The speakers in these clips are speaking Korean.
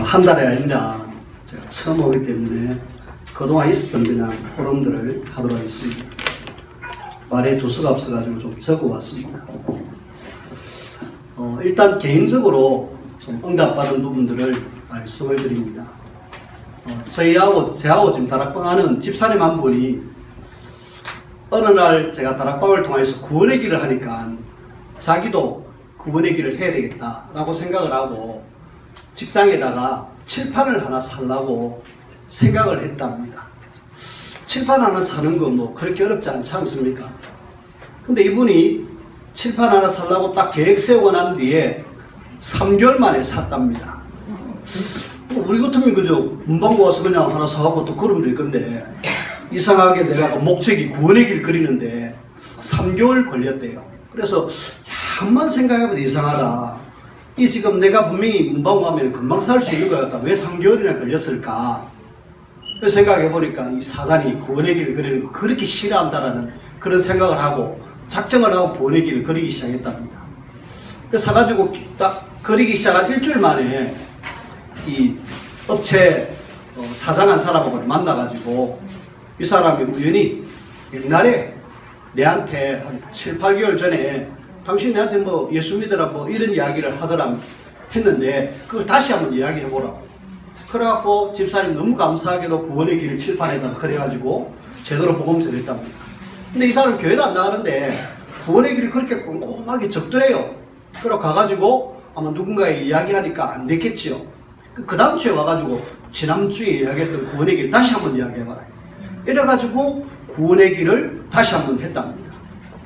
한 달이 아니라 제가 처음 오기 때문에 그동안 있었던 그냥 포럼들을 하도록 하겠습니다. 말에 두서가 없어가지고 좀 적어왔습니다. 일단 개인적으로 좀 응답받은 부분들을 말씀을 드립니다. 저하고 지금 다락방하는 집사님 한 분이 어느 날 제가 다락방을 통해서 구원의 길을 하니까 자기도 구원의 길을 해야 되겠다라고 생각을 하고 직장에다가 칠판을 하나 사려고 생각을 했답니다. 칠판 하나 사는 거 뭐 그렇게 어렵지 않지 않습니까? 근데 이분이 칠판 하나 사려고 딱 계획 세우고 난 뒤에 3개월 만에 샀답니다. 우리 같으면 그저 문방구 와서 그냥 하나 사갖고 또 그러면 될 건데 이상하게 내가 그 목적이 구원의 길 그리는데 3개월 걸렸대요. 그래서 한번 생각해보면 이상하다. 이 지금 내가 분명히 문방구 가면 금방 살 수 있는 것 같다. 왜 3개월이나 걸렸을까? 생각해보니까 이 사단이 구원의 길을 그리는 거 그렇게 싫어한다라는 그런 생각을 하고 작정을 하고 구원의 길을 그리기 시작했답니다. 그래서 사가지고 딱 그리기 시작한 일주일 만에 이 업체 사장한 사람하고 만나가지고 이 사람이 우연히 옛날에 내한테 한 7, 8개월 전에 당신 내한테 뭐 예수 믿으라 뭐 이런 이야기를 하더라 했는데 그걸 다시 한번 이야기해보라고. 그래갖고 집사님 너무 감사하게도 구원의 길을 칠판에다 그래가지고 제대로 복음서를 했답니다. 근데 이 사람 교회도 안 나가는데 구원의 길이 그렇게 꼼꼼하게 적더래요. 그래 가가지고 아마 누군가에 이야기하니까 안 됐겠지요. 그 다음 주에 와가지고 지난주에 이야기했던 구원의 길 다시 한번 이야기해봐라. 이래가지고 구원의 길을 다시 한번 했답니다.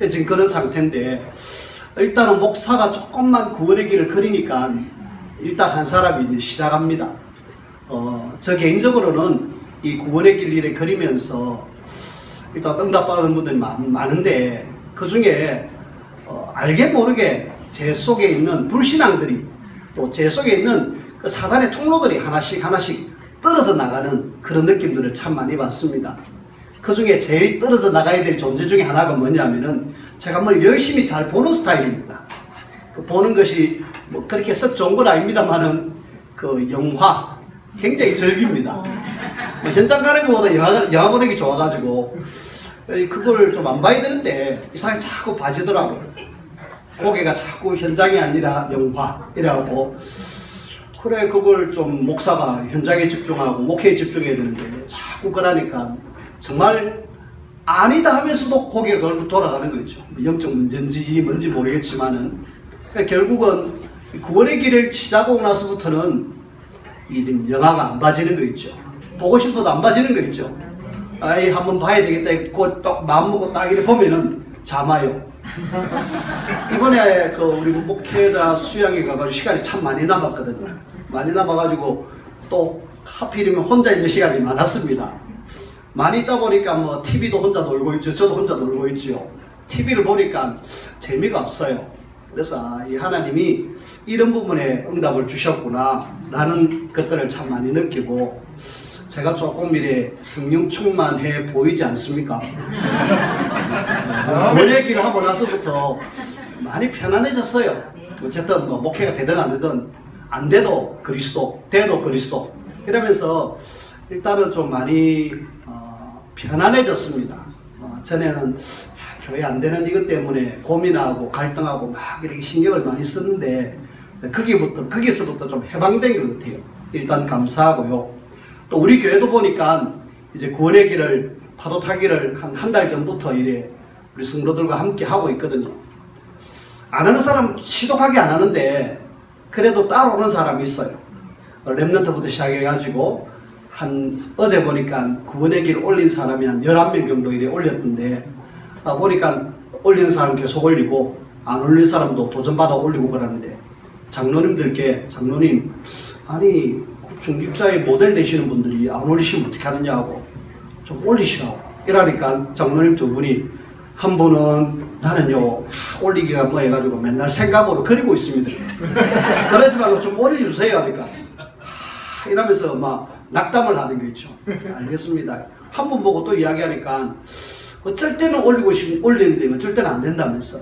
지금 그런 상태인데 일단은 목사가 조금만 구원의 길을 그리니까 일단 한 사람이 이제 시작합니다. 저 개인적으로는 이 구원의 길 일에 그리면서 일단 응답받은 분들이 많은데 그 중에 알게 모르게 제 속에 있는 불신앙들이 또 제 속에 있는 그 사단의 통로들이 하나씩 떨어져 나가는 그런 느낌들을 참 많이 받습니다. 그 중에 제일 떨어져 나가야 될 존재 중에 하나가 뭐냐면은 제가 뭘 열심히 잘 보는 스타일입니다. 그 보는 것이 뭐 그렇게 썩 좋은 건 아닙니다만은 그 영화 굉장히 즐깁니다. 뭐 현장 가는 것보다 영화 보는 게 좋아가지고 그걸 좀 안 봐야 되는데 이상하게 자꾸 봐지더라고요. 고개가 자꾸 현장이 아니라 영화 이래갖고 그래 그걸 좀 목사가 현장에 집중하고 목회에 집중해야 되는데 자꾸 그러니까 정말 아니다 하면서도 고개가 돌아가는 거죠. 영적 문제인지 뭔지 모르겠지만은 결국은 구원의 길을 시작하고 나서부터는 이제 영화가 안 봐지는 거 있죠. 보고 싶어도 안 봐지는 거 있죠. 아이 한번 봐야 되겠다 했고 딱 마음 먹고 딱 이렇게 보면은 잠아요. 이번에 그 우리 목회자 수양에 가가지고 시간이 참 많이 남았거든요. 많이 남아가지고 또 하필이면 혼자 있는 시간이 많았습니다. 많이 있다 보니까 뭐 TV도 혼자 놀고 있죠. 저도 혼자 놀고 있지요. TV를 보니까 재미가 없어요. 그래서 이 하나님이 이런 부분에 응답을 주셨구나 라는 것들을 참 많이 느끼고 제가 조금 이래 성령 충만해 보이지 않습니까? 구원의 길을 하고 나서부터 많이 편안해졌어요. 어쨌든 뭐 목회가 되든 안 되든 안 돼도 그리스도, 돼도 그리스도 이러면서 일단은 좀 많이 편안해졌습니다. 전에는 교회 안 되는 이것 때문에 고민하고 갈등하고 막 이렇게 신경을 많이 썼는데 거기서부터 좀 해방된 것 같아요. 일단 감사하고요. 또 우리 교회도 보니까 이제 구원의 길을 파도 타기를 한 달 전부터 이래 우리 성도들과 함께 하고 있거든요. 안 하는 사람 시독하게 안 하는데 그래도 따라오는 사람이 있어요. 랩런트부터 시작해가지고 어제 보니까 구원의 길 올린 사람이 한 11명 정도 이래 올렸던데 보니까 올리는 사람 계속 올리고 안 올린 사람도 도전받아 올리고 그러는데 장로님들께 장로님 아니 중직자의 모델 되시는 분들이 안 올리시면 어떻게 하느냐고 좀 올리시라고 이러니까 장로님 두 분이 한 분은 나는요 올리기가 뭐 해가지고 맨날 생각으로 그리고 있습니다. 그러지 말고 좀 올려주세요 하니까 이러면서 막 낙담을 하는 거 있죠. 알겠습니다. 한 분 보고 또 이야기하니까 어쩔 때는 올리고 싶으면 올리는데 어쩔 때는 안 된다면서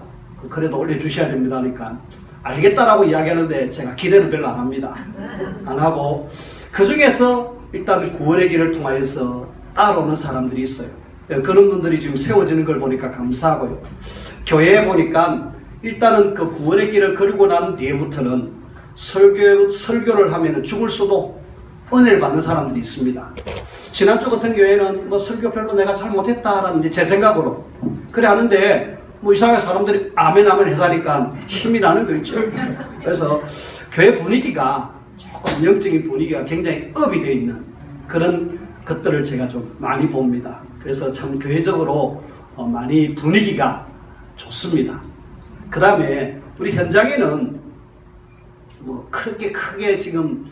그래도 올려주셔야 됩니다 하니까 알겠다라고 이야기하는데 제가 기대는 별로 안 합니다. 안 하고 그 중에서 일단 구원의 길을 통하여서 따라오는 사람들이 있어요. 그런 분들이 지금 세워지는 걸 보니까 감사하고요. 교회에 보니까 일단은 그 구원의 길을 걸고 난 뒤에부터는 설교를 하면 죽을 수도 은혜를 받는 사람들이 있습니다. 지난주 같은 교회는 뭐 설교 별로 내가 잘못했다라는 제 생각으로 그래 하는데 뭐 이상하게 사람들이 아멘 해사니까 힘이 나는 거 있죠. 그래서 교회 분위기가 조금 영적인 분위기가 굉장히 업이 되어 있는 그런 것들을 제가 좀 많이 봅니다. 그래서 참 교회적으로 많이 분위기가 좋습니다. 그 다음에 우리 현장에는 뭐 크게 지금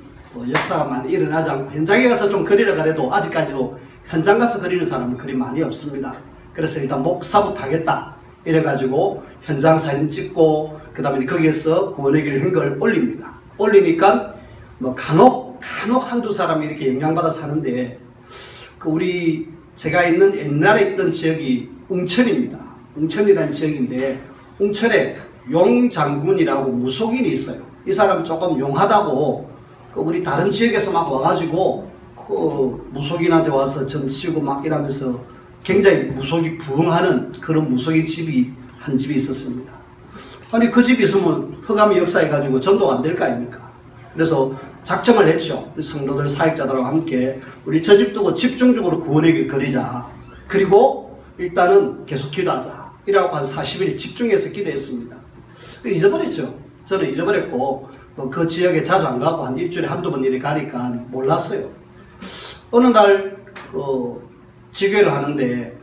역사가 많이 일어나지 않고 현장에 가서 좀 그리러 가래도 아직까지도 현장 가서 그리는 사람은 그리 많이 없습니다. 그래서 일단 목사부터 하겠다 이래가지고 현장 사진 찍고 그 다음에 거기에서 구원의 길 행걸 올립니다. 올리니까 뭐 간혹 한두 사람이 이렇게 영향받아 사는데 그 우리 제가 있는 옛날에 있던 지역이 웅천입니다. 웅천이라는 지역인데 웅천에 용장군이라고 무속인이 있어요. 이 사람 조금 용하다고 우리 다른 지역에서 막 와가지고 그 무속인한테 와서 점치고 막 이러면서 굉장히 무속이 부흥하는 그런 무속인 집이 한 집이 있었습니다. 아니 그 집이 있으면 흑암이 역사해가지고 전도가 안 될 거 아닙니까? 그래서 작정을 했죠. 우리 성도들 사역자들과 함께 우리 저 집 두고 집중적으로 구원의 길 그리자. 그리고 일단은 계속 기도하자. 이라고 한 40일 집중해서 기도했습니다. 잊어버렸죠. 저는 잊어버렸고 그 지역에 자주 안 가고 한 일주일에 한두 번 이렇게 가니까 몰랐어요. 어느 날 지교회를 하는데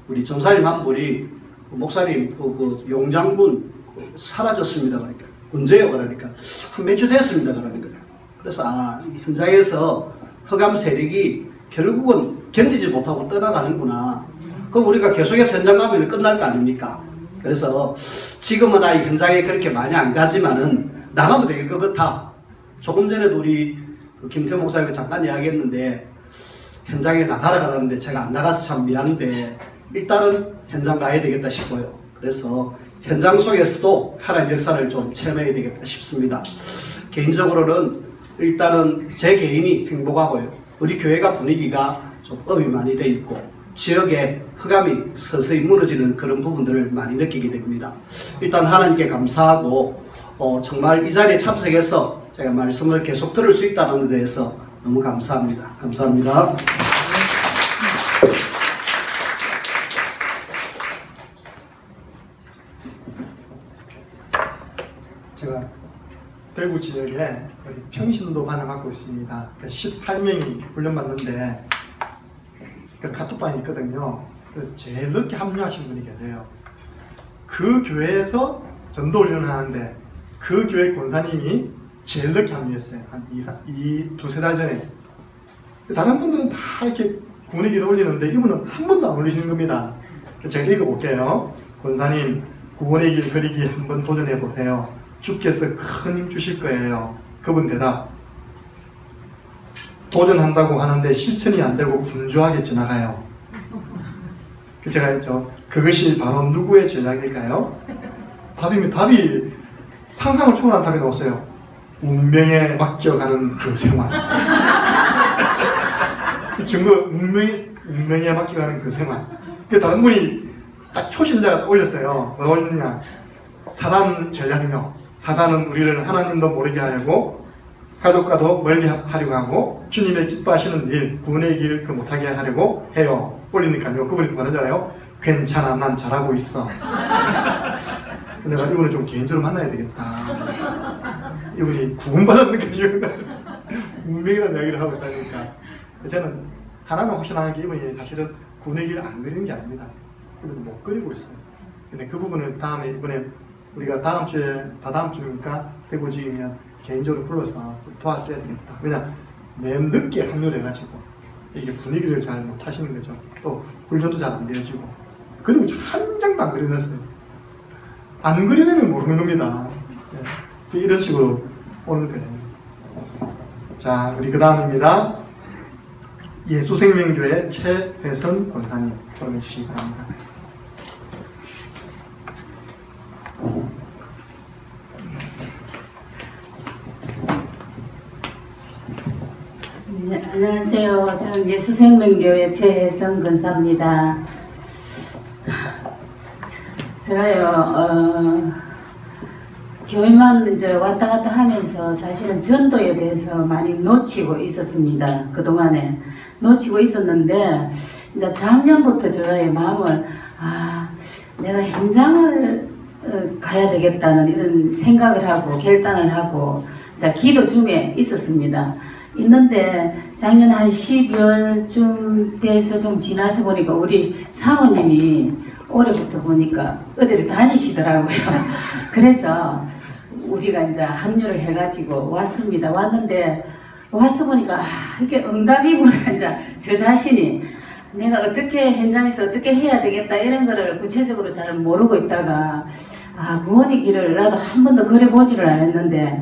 우리 전사님 한 분이 목사님 용장군 사라졌습니다. 그러니까 언제요? 그러니까 한 몇 주 됐습니다. 그러는 거예요. 그래서 현장에서 흑암 세력이 결국은 견디지 못하고 떠나가는구나. 그럼 우리가 계속해서 현장 가면 끝날 거 아닙니까? 그래서 지금은 현장에 그렇게 많이 안 가지만은 나가면 될 것 같아. 조금 전에도 우리 김태호 목사님이 잠깐 이야기했는데 현장에 나가라 그러는데 제가 안 나가서 참 미안한데 일단은 현장 가야 되겠다 싶어요. 그래서 현장 속에서도 하나님의 역사를 좀 체험해야 되겠다 싶습니다. 개인적으로는 일단은 제 개인이 행복하고요. 우리 교회가 분위기가 좀 업이 많이 돼 있고 지역에 흑암이 서서히 무너지는 그런 부분들을 많이 느끼게 됩니다. 일단 하나님께 감사하고 정말 이 자리에 참석해서 제가 말씀을 계속 들을 수 있다는 데 대해서 너무 감사합니다. 감사합니다. 제가 대구 지역에 평신도반을 맡고 있습니다. 18명이 훈련받는데 카톡방이 있거든요. 제일 늦게 합류하신 분이 계세요. 그 교회에서 전도 훈련을 하는데 그 교회 권사님이 제일 늦게 합류했어요. 한 두세 달 전에. 다른 분들은 다 이렇게 분위기를 올리는데 이분은 한 번도 안 올리시는 겁니다. 제가 읽어볼게요. 권사님, 구원의 길 그리기 한번 도전해 보세요. 주께서 큰 힘 주실 거예요. 그분 대답. 도전한다고 하는데 실천이 안 되고 분주하게 지나가요. 제가 했죠. 그것이 바로 누구의 전략일까요? 답이 상상을 초월한 답이 나왔어요. 운명에 맡겨가는 그 생활. 이 정도 운명에 맡겨가는 그 생활. 다른 분이 딱 초신자가 올렸어요. 뭘 올렸냐? 사단 전략력. 사단은 우리를 하나님도 모르게 하려고 가족과도 멀게 하려고 하고 주님의 기뻐하시는 일, 구원의 길 못하게 하려고 해요. 올리니까요. 그분이 말하잖아요. 괜찮아, 난 잘하고 있어. 내가 이분을 좀 개인적으로 만나야 되겠다. 이분이 구원받았는 게 운명이라는 이야기를 하고 있다니까. 저는 하나는 확신하는 게 이분이 사실은 구원의 길을 안 그리는 게 아닙니다. 이분도 못 그리고 있어요. 근데 그 부분을 다음에 이번에 우리가 다다음 주니까 대구 지이면 개인적으로 불러서 도와줘야 되겠다. 왜냐, 맨 늦게 합류를 해가지고 이게 분위기를 잘 못하시는 거죠. 또 훈련도 잘 안 되어지고 그리고 한 장도 안 그려냈어요. 안 그리려면 모르는 겁니다. 네. 이런 식으로 오는 거예요. 자, 우리 그 다음입니다. 예수생명교회 최회선 권사님 설명해 주시기 바랍니다. 네, 안녕하세요. 저는 예수생명교회 최혜성 권사입니다. 제가요, 교회만 이제 왔다 갔다 하면서 사실은 전도에 대해서 많이 놓치고 있었습니다. 그동안에. 놓치고 있었는데, 이제 작년부터 저의 마음을, 내가 현장을 가야 되겠다는 이런 생각을 하고, 결단을 하고, 자, 기도 중에 있었습니다. 있는데 작년 한 12월쯤 돼서 좀 지나서 보니까 우리 사모님이 올해부터 보니까 어디를 다니시더라고요. 그래서 우리가 이제 합류를 해가지고 왔습니다. 왔는데 와서 보니까 이게 응답이구나. 이제 저 자신이 내가 어떻게 현장에서 어떻게 해야 되겠다 이런 거를 구체적으로 잘 모르고 있다가 구원의 길을 나도 한 번도 걸어보지를 않았는데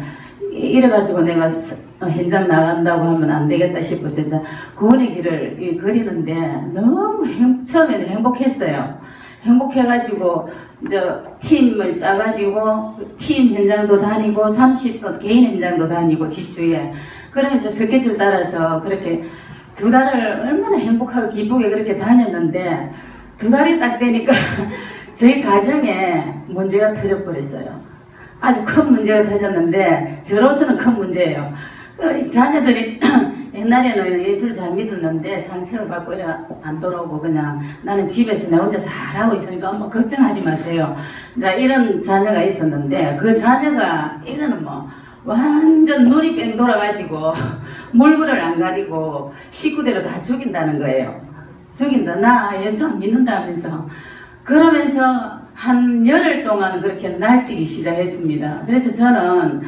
이래가지고 내가 현장 나간다고 하면 안 되겠다 싶어서 이제 구원의 길을 그리는데 너무 처음에는 행복했어요. 행복해가지고 이제 팀을 짜가지고 팀 현장도 다니고 30도 개인 현장도 다니고 집주에 그러면서 스케줄 따라서 그렇게 2달을 얼마나 행복하고 기쁘게 그렇게 다녔는데 2달이 딱 되니까 저희 가정에 문제가 터져버렸어요. 아주 큰 문제가 터졌는데 저로서는 큰 문제예요. 자녀들이 옛날에는 예수를 잘 믿었는데 상처를 받고 안 돌아오고 그냥 나는 집에서 나 혼자 잘하고 있으니까 엄마 걱정하지 마세요. 자, 이런 자녀가 있었는데 그 자녀가 이거는 뭐 완전 눈이 뺑 돌아가지고 물불을 안 가리고 식구대로 다 죽인다는 거예요. 죽인다. 나 예수 안 믿는다면서. 그러면서 한 열흘 동안 그렇게 날뛰기 시작했습니다. 그래서 저는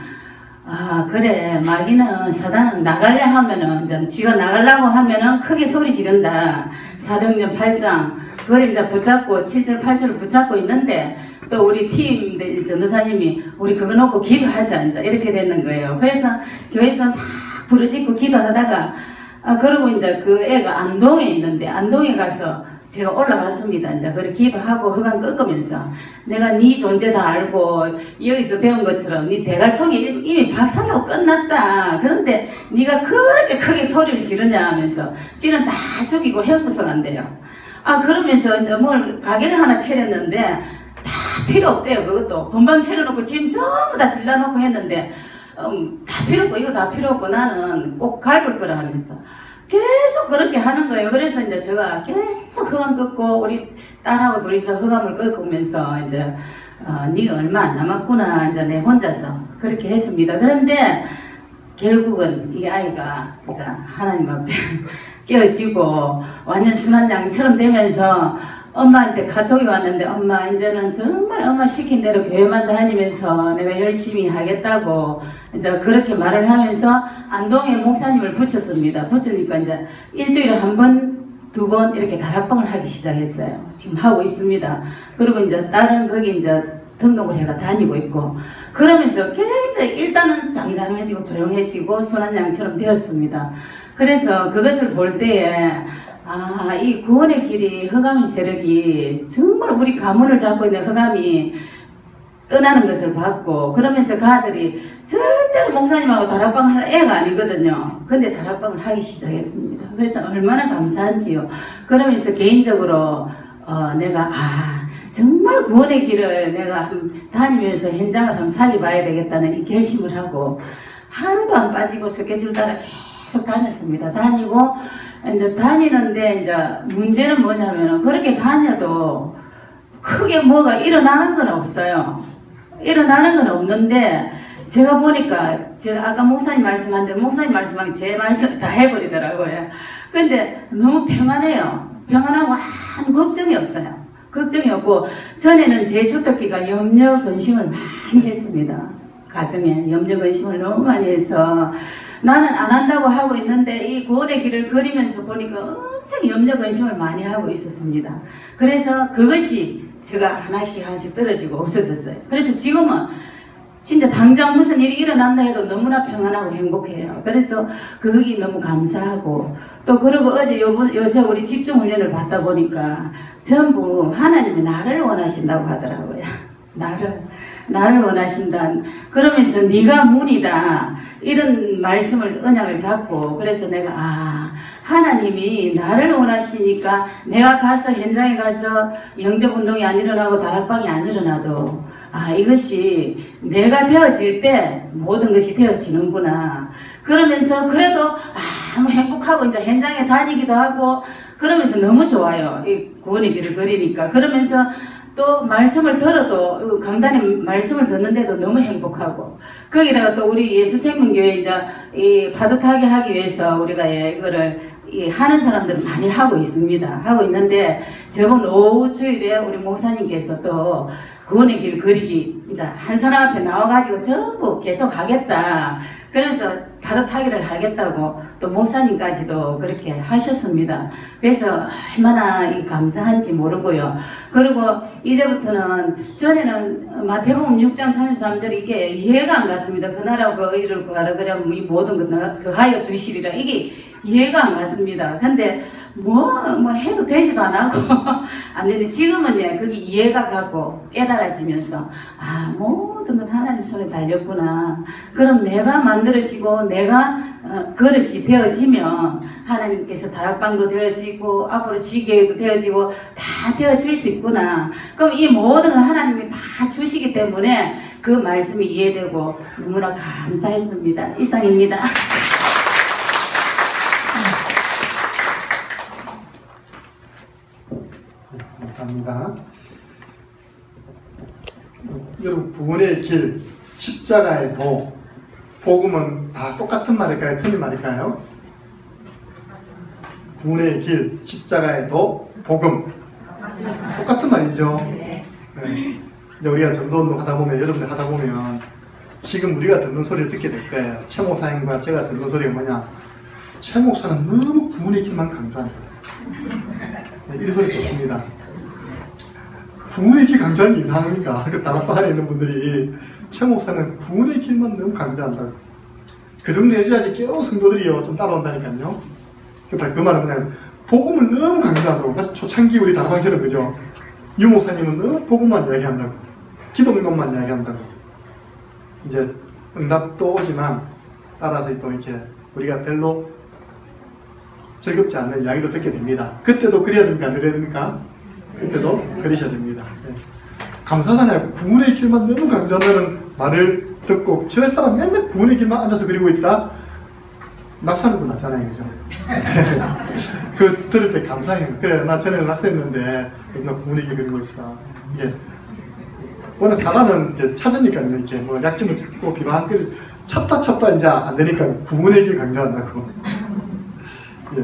그래 마귀는 사단은 나갈래 하면은 지가 나가려고 하면은 크게 소리 지른다. 사도행전 8장 그걸 이제 붙잡고 7절 8절을 붙잡고 있는데 또 우리 팀 전도사님이 우리 그거 놓고 기도하자 이제 이렇게 되는 거예요. 그래서 교회에서 막 부르짖고 기도하다가 그러고 이제 그 애가 안동에 있는데 안동에 가서 제가 올라갔습니다. 이제 그렇게 기도하고 흑암 꺾으면서 내가 네 존재 다 알고 여기서 배운 것처럼 네 대갈통이 이미 박살나고 끝났다. 그런데 네가 그렇게 크게 소리를 지르냐 하면서 지는 다 죽이고 핵부서간대요. 그러면서 이제 뭘 가게를 하나 차렸는데 다 필요 없대요. 그것도 금방 차려놓고 짐 전부 다 빌려놓고 했는데 다 필요 없고 이거 다 필요 없고 나는 꼭 갈볼 거라 하면서 계속 그렇게 하는 거예요. 그래서 이제 제가 계속 흑암 꺾고 우리 딸하고 둘이서 흑암을 꺾으면서 이제 네가 얼마 안 남았구나 이제 내 혼자서 그렇게 했습니다. 그런데 결국은 이 아이가 이제 하나님 앞에 깨어지고 완전 순한 양처럼 되면서 엄마한테 카톡이 왔는데 엄마 이제는 정말 엄마 시킨 대로 교회만 다니면서 내가 열심히 하겠다고 이제 그렇게 말을 하면서 안동에 목사님을 붙였습니다. 붙으니까 이제 일주일에 한 번, 2번 이렇게 다락방을 하기 시작했어요. 지금 하고 있습니다. 그리고 이제 다른 거기 이제 등록을 해가 다니고 있고 그러면서 굉장히 일단은 잠잠해지고 조용해지고 순한 양처럼 되었습니다. 그래서 그것을 볼 때에 이 구원의 길이 흑암의 세력이 정말 우리 가문을 잡고 있는 흑암이 떠나는 것을 봤고 그러면서 그 아들이 절대로 목사님하고 다락방 할 애가 아니거든요. 근데 다락방을 하기 시작했습니다. 그래서 얼마나 감사한지요. 그러면서 개인적으로 내가 정말 구원의 길을 내가 다니면서 현장을 한번 살려봐야 되겠다는 이 결심을 하고 하루도 안 빠지고 스케줄 따라 계속 다녔습니다. 다니고 이제 다니는데 이제 문제는 뭐냐면 그렇게 다녀도 크게 뭐가 일어나는 건 없어요. 일어나는 건 없는데 제가 보니까 제가 아까 목사님 말씀한 대로 목사님 말씀하기 제 말씀 다 해버리더라고요. 근데 너무 평안해요. 평안하고 아무 걱정이 없어요. 걱정이 없고 전에는 제 주특기가 염려 근심을 많이 했습니다. 가정에 염려 근심을 너무 많이 해서 나는 안 한다고 하고 있는데 이 구원의 길을 그리면서 보니까 엄청 염려 근심을 많이 하고 있었습니다. 그래서 그것이 제가 하나씩 떨어지고 없어졌어요. 그래서 지금은 진짜 당장 무슨 일이 일어난다 해도 너무나 평안하고 행복해요. 그래서 그게 너무 감사하고 또 그리고 어제 요새 우리 집중훈련을 받다 보니까 전부 하나님이 나를 원하신다고 하더라고요. 나를 원하신다. 그러면서 네가 문이다. 이런 말씀을 언약을 잡고 그래서 내가 하나님이 나를 원하시니까 내가 가서 현장에 가서 영접운동이 안 일어나고 다락방이 안 일어나도 이것이 내가 되어질 때 모든 것이 되어지는구나. 그러면서 그래도 뭐 행복하고 이제 현장에 다니기도 하고 그러면서 너무 좋아요. 이 구원의 길을 걸으니까. 그러면서 또 말씀을 들어도 강단에 말씀을 듣는데도 너무 행복하고 거기다가 또 우리 예수생명교회 이제 이 파도타게 하기 위해서 우리가 이거를 하는 사람들은 많이 하고 있습니다. 하고 있는데 저번 오후 주일에 우리 목사님께서 또 구원의 길 그리기 이제 한 사람 앞에 나와가지고 전부 계속 하겠다. 그래서 파도타기를 하겠다고 또 목사님까지도 그렇게 하셨습니다. 그래서 얼마나 감사한지 모르고요. 그리고 이제부터는 전에는 마태복음 6장 33절 이게 이해가 안 갔습니다. 그 나라와 그 의를 구하라 그러면 이 모든 것 더하여 주시리라. 이게 이해가 안 갔습니다. 근데 뭐 해도 되지도 안 하고 안 되는데 지금은 그게 이해가 가고 깨달아지면서 모든 건 하나님 손에 달렸구나. 그럼 내가 만들어지고 내가 그릇이 되어지면 하나님께서 다락방도 되어지고 앞으로 지교회도 되어지고 다 되어질 수 있구나. 그럼 이 모든 건 하나님이 다 주시기 때문에 그 말씀이 이해되고 너무나 감사했습니다. 이상입니다. 감사합니다. 여러분, 구원의 길, 십자가의 도, 복음은 다 똑같은 말일까요? 틀린 말일까요? 구원의 길, 십자가의 도, 복음 똑같은 말이죠. 네. 이제 우리가 전도운동 하다 보면, 여러분들 하다 보면 지금 우리가 듣는 소리를 듣게 될 거예요. 최 목사님과 제가 듣는 소리가 뭐냐? 최 목사는 너무 구원의 길만 강조한다. 네, 이 소리 듣습니다. 구원의 길 강조하는 게 이상합니까? 그 다락방 안에 있는 분들이 최 목사는 구원의 길만 너무 강조한다고. 그 정도 해줘야지 깨워 성도들이요 좀 따라온다니까요. 그러니까 그 말은 그냥 복음을 너무 강조한다고. 그래서 초창기 우리 다락방처럼 그죠? 유 목사님은 너무 복음만 이야기한다고. 기독론만 이야기한다고. 이제 응답도 오지만 따라서 또 이렇게 우리가 별로 즐겁지 않는 이야기도 듣게 됩니다. 그때도 그래야 됩니까? 안 그래야 됩니까? 그때도 그러셔야 됩니다. 네. 감사하잖아요. 구원의 길만 너무 강조한다는 말을 듣고 저 사람 맨날 구원의 길만 앉아서 그리고 있다? 낙사는 분 났잖아요. 그죠? 그 들을 때 감사해요. 그래, 나 전에 낙서했는데 나 구원의 길 그리고 있어. 이게 워낙 사람은 찾으니까요. 이렇게 뭐 약점을 찾고 비방글 찾다 이제 안 되니까 구원의 길 강조한다고. 예.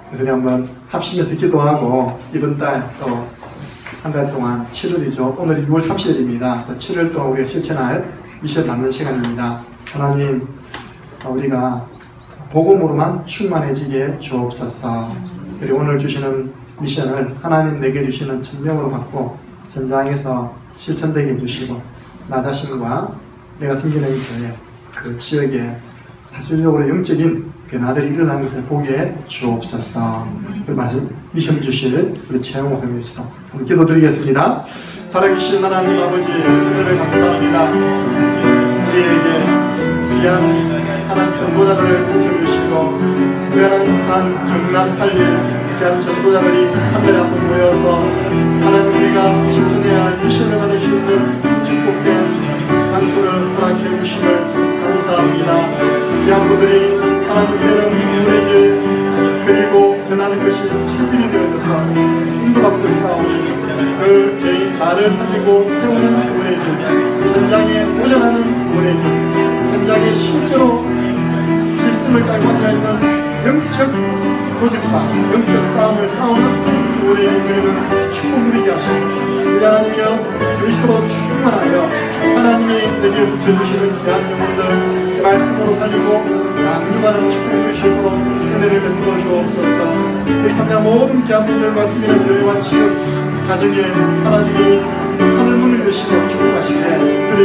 그래서 우리 한번 합심해서 기도하고 이번 달 또 한 달 동안 7월이죠. 오늘이 6월 30일입니다. 또 7월 동안 우리가 실천할 미션 받는 시간입니다. 하나님, 우리가 복음으로만 충만해지게 주옵소서. 그리고 오늘 주시는 미션을 하나님 내게 주시는 천명으로 받고 현장에서 실천되게 해주시고 나 자신과 내가 섬기는 교회 그 지역에 사실적으로 영적인 변화들이 일어난 것을 보게 주옵소서. 그 말씀 미션 주실 우리 최영호 회장님께서 기도드리겠습니다. 살아계신 하나님 아버지, 은혜를 감사합니다. 우리에게 귀한 하나님 전도자들을 붙여주시고 귀한 부산, 경남, 살릴 귀한 전도자들이 하늘에 한번 모여서 하나님 우리가 실천해야 할 미션을 받을 수 있는 축복된 장소를 허락해 주심을 감사합니다. 귀한 분들이 하나님께는 우리에게 그리고 전하는 것이 체질이 되어져서 인도받고 있사오니 그 개인 나를 살리고 세우는 우리에게 현장에 오전하는 우리에게 현장에 실제로 시스템을 깔고 앉아있는 영적 조직과 영적 싸움을 싸우는 우리에게 그리는 축복 누리게 하시고 우리 하나님이여 그리스도로 충만하여 하나님이 내게 붙여주시는 귀한 영혼들 말씀으로 살리고 양육하는 축복 누리시고 은혜를 베풀어 주옵소서. 이 참여 모든 귀한 분들과 섬기는 교회와 지역 가정에 하나님이 하늘 문을 여시고 축복하시네. 우리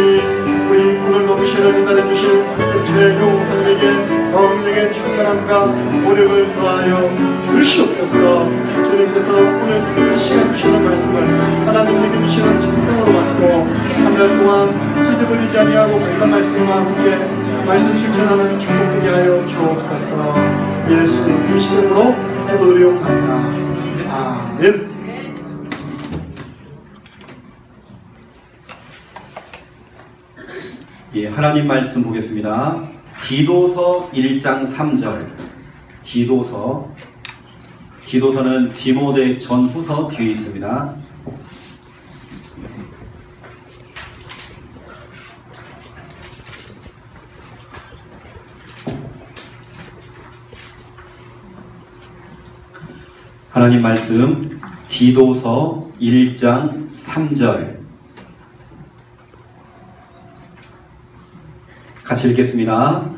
오늘도 미션을 전달해 주신 제 교우들에게 성령의 충만함과 노력을 더하여 주시옵소서. 주님께서 오늘 이 시간 주시는 말씀을 하나님에게 주시는 천명으로 받고 한 달 동안 잊어버리지 아니하고 강단 말씀과 함께 말씀 실천하는 축복 되게 하여 주옵소서. 예수 그리스도로 기도드리옵나이다. 아멘. 예, 하나님 말씀 보겠습니다. 디도서 1장 3절. 디도서는 디모데 전후서 뒤에 있습니다. 하나님 말씀 디도서 1장 3절 같이 읽겠습니다.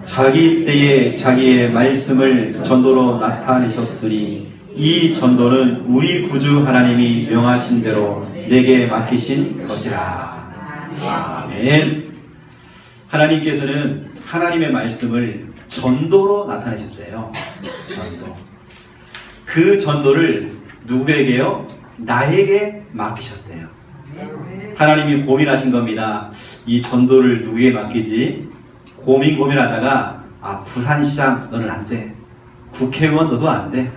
자기 때에 자기의 말씀을 전도로 나타내셨으니 이 전도는 우리 구주 하나님이 명하신 대로 내게 맡기신 것이라. 아멘. 하나님께서는 하나님의 말씀을 전도로 나타내셨어요. 전도. 그 전도를 누구에게요? 나에게 맡기셨대요. 하나님이 고민하신 겁니다. 이 전도를 누구에게 맡기지? 고민하다가 부산시장 너는 안 돼. 국회의원 너도 안 돼.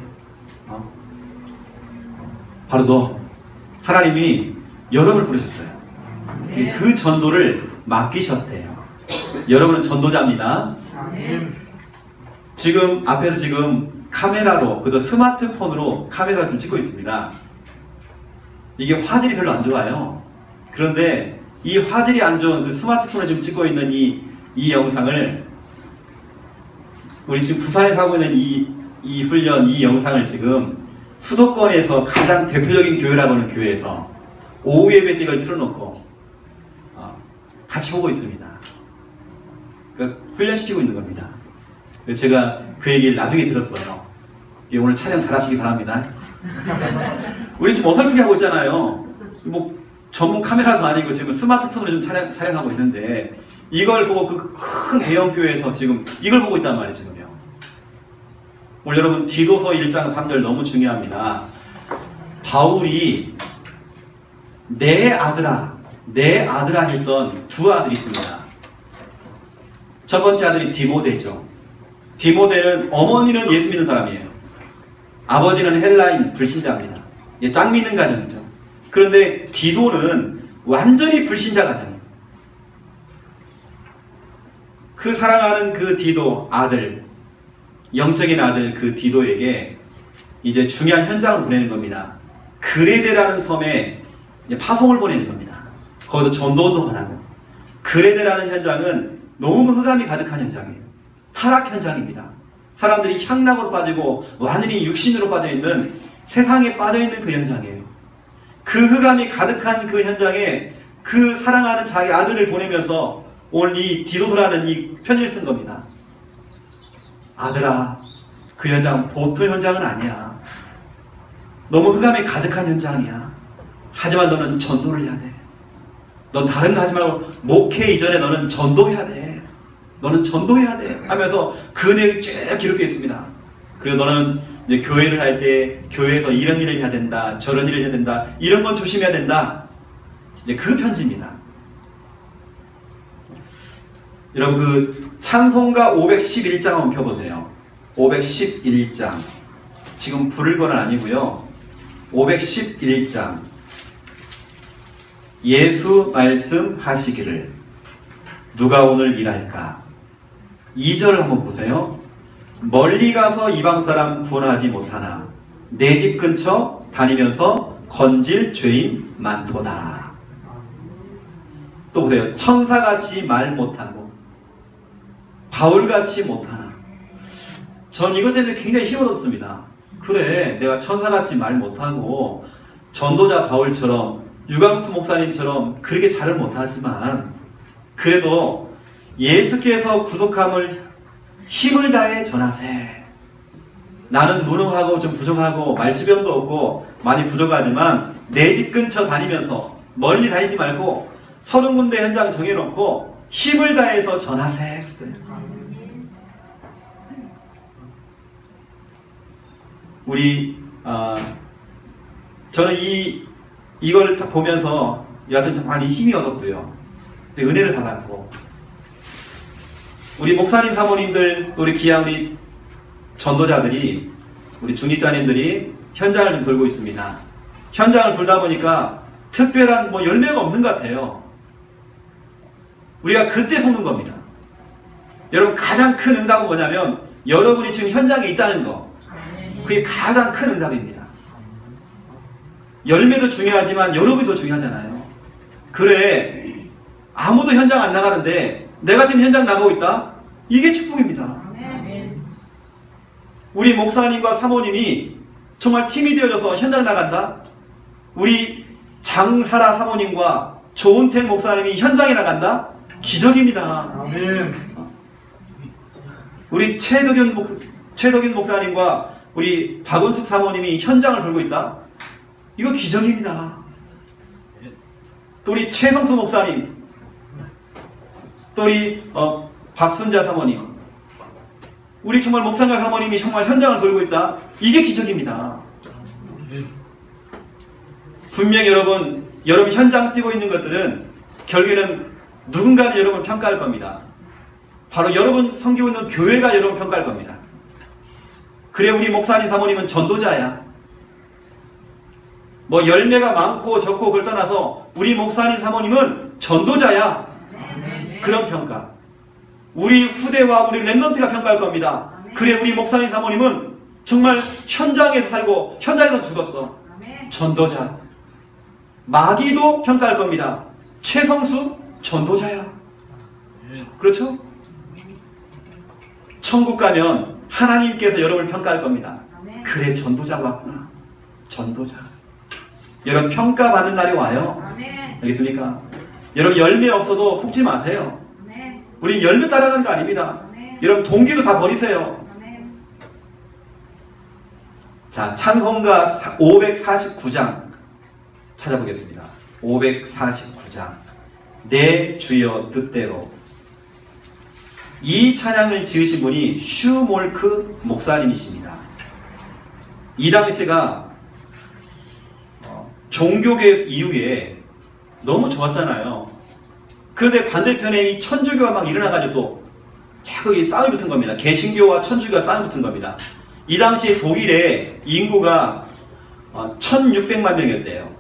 바로 너. 하나님이 여러분을 부르셨어요. 그 전도를 맡기셨대요. 여러분은 전도자입니다. 지금 앞에서 지금 카메라로, 그것도 스마트폰으로 카메라를 좀 찍고 있습니다. 이게 화질이 별로 안 좋아요. 그런데 이 화질이 안 좋은 그 스마트폰을 지금 찍고 있는 이 영상을, 우리 지금 부산에서 하고 있는 이 훈련, 이 영상을 지금 수도권에서 가장 대표적인 교회라고 하는 교회에서 오후 예배 때 이걸 틀어놓고 같이 보고 있습니다. 그러니까 훈련시키고 있는 겁니다. 제가 그 얘기를 나중에 들었어요. 오늘 촬영 잘하시기 바랍니다. 우리 지금 어설프게 하고 있잖아요. 뭐 전문 카메라도 아니고 지금 스마트폰으로 좀 촬영하고 있는데 이걸 보고 그 큰 대형교회에서 지금 이걸 보고 있단 말이에요. 지금요. 오늘 여러분 디도서 1장 3절 너무 중요합니다. 바울이 내 아들아 했던 두 아들이 있습니다. 첫 번째 아들이 디모데죠. 디모데는 어머니는 예수 믿는 사람이에요. 아버지는 헬라인 불신자입니다. 짱 믿는 가정이죠. 그런데 디도는 완전히 불신자 가정이에요. 그 사랑하는 그 디도 아들, 영적인 아들 그 디도에게 이제 중요한 현장을 보내는 겁니다. 그레데라는 섬에 파송을 보내는 겁니다. 거기서 전도운동을 하고. 그레데라는 현장은 너무 흑암이 가득한 현장이에요. 타락 현장입니다. 사람들이 향락으로 빠지고 완전히 육신으로 빠져있는, 세상에 빠져있는 그 현장이에요. 그 흑암이 가득한 그 현장에 그 사랑하는 자기 아들을 보내면서 오늘 이 디도서라는 이 편지를 쓴 겁니다. 아들아, 그 현장 보통 현장은 아니야. 너무 흑암이 가득한 현장이야. 하지만 너는 전도를 해야 돼. 넌 다른 거 하지 말고 목회 이전에 너는 전도해야 돼. 너는 전도해야 돼. 하면서 그 내용이 쭉 기록되어 있습니다. 그리고 너는 이제 교회를 할 때 교회에서 이런 일을 해야 된다. 저런 일을 해야 된다. 이런 건 조심해야 된다. 이제 그 편지입니다. 여러분 그 찬송가 511장 한번 펴보세요. 511장. 지금 부를 건 아니고요. 511장. 예수 말씀하시기를 누가 오늘 일할까? 2절 한번 보세요. 멀리 가서 이방 사람 구원하지 못하나 내 집 근처 다니면서 건질 죄인 많도다. 또 보세요. 천사같이 말 못하고 바울같이 못하나. 전 이것 때문에 굉장히 힘들었습니다. 그래, 내가 천사같이 말 못하고 전도자 바울처럼 유광수 목사님처럼 그렇게 잘을 못하지만 그래도 예수께서 구속함을 힘을 다해 전하세. 나는 무능하고 좀 부족하고 말주변도 없고 많이 부족하지만 내 집 근처 다니면서 멀리 다니지 말고 30군데 현장 정해놓고 힘을 다해서 전하세. 우리 저는 이걸 보면서 여하튼 좀 많이 힘이 얻었고요. 은혜를 받았고, 우리 목사님 사모님들, 우리 귀한 우리 전도자들이, 우리 중직자님들이 현장을 좀 돌고 있습니다. 현장을 돌다 보니까 특별한 열매가 없는 것 같아요. 우리가 그때 속는 겁니다. 여러분, 가장 큰 응답은 뭐냐면 여러분이 지금 현장에 있다는 거. 그게 가장 큰 응답입니다. 열매도 중요하지만 여러분이 더 중요하잖아요. 그래, 아무도 현장 안 나가는데 내가 지금 현장 나가고 있다? 이게 축복입니다. 우리 목사님과 사모님이 정말 팀이 되어져서 현장 나간다? 우리 장사라 사모님과 조은택 목사님이 현장에 나간다? 기적입니다. 아멘. 우리 최덕윤 목사님과 우리 박은숙 사모님이 현장을 돌고 있다? 이거 기적입니다. 또 우리 최성수 목사님, 또 우리 박순자 사모님, 우리 정말 목사님과 사모님이 정말 현장을 돌고 있다? 이게 기적입니다. 분명히 여러분 현장 뛰고 있는 것들은 결국에는 누군가는 여러분 평가할 겁니다. 바로 여러분 섬기고 있는 교회가 여러분 평가할 겁니다. 그래, 우리 목사님 사모님은 전도자야. 열매가 많고 적고 그걸 떠나서 우리 목사님 사모님은 전도자야. 그런 평가. 우리 후대와 우리 랩런트가 평가할 겁니다. 그래, 우리 목사님 사모님은 정말 현장에서 살고 현장에서 죽었어. 전도자. 마귀도 평가할 겁니다. 최성수 전도자야. 그렇죠? 천국 가면 하나님께서 여러분을 평가할 겁니다. 그래, 전도자가 왔구나. 전도자. 여러분, 평가받는 날이 와요. 알겠습니까? 여러분, 열매 없어도 속지 마세요. 우리 열매 따라가는 거 아닙니다. 여러분, 동기도 다 버리세요. 자, 찬송가 549장 찾아보겠습니다. 549장. 내 주여 뜻대로. 이 찬양을 지으신 분이 슈몰크 목사님이십니다. 이 당시가 종교개혁 이후에 너무 좋았잖아요. 그런데 반대편에 이 천주교가 막 일어나가지고 또 자꾸 이 싸움이 붙은 겁니다. 개신교와 천주교가 싸움이 붙은 겁니다. 이 당시 독일의 인구가 1600만 명이었대요.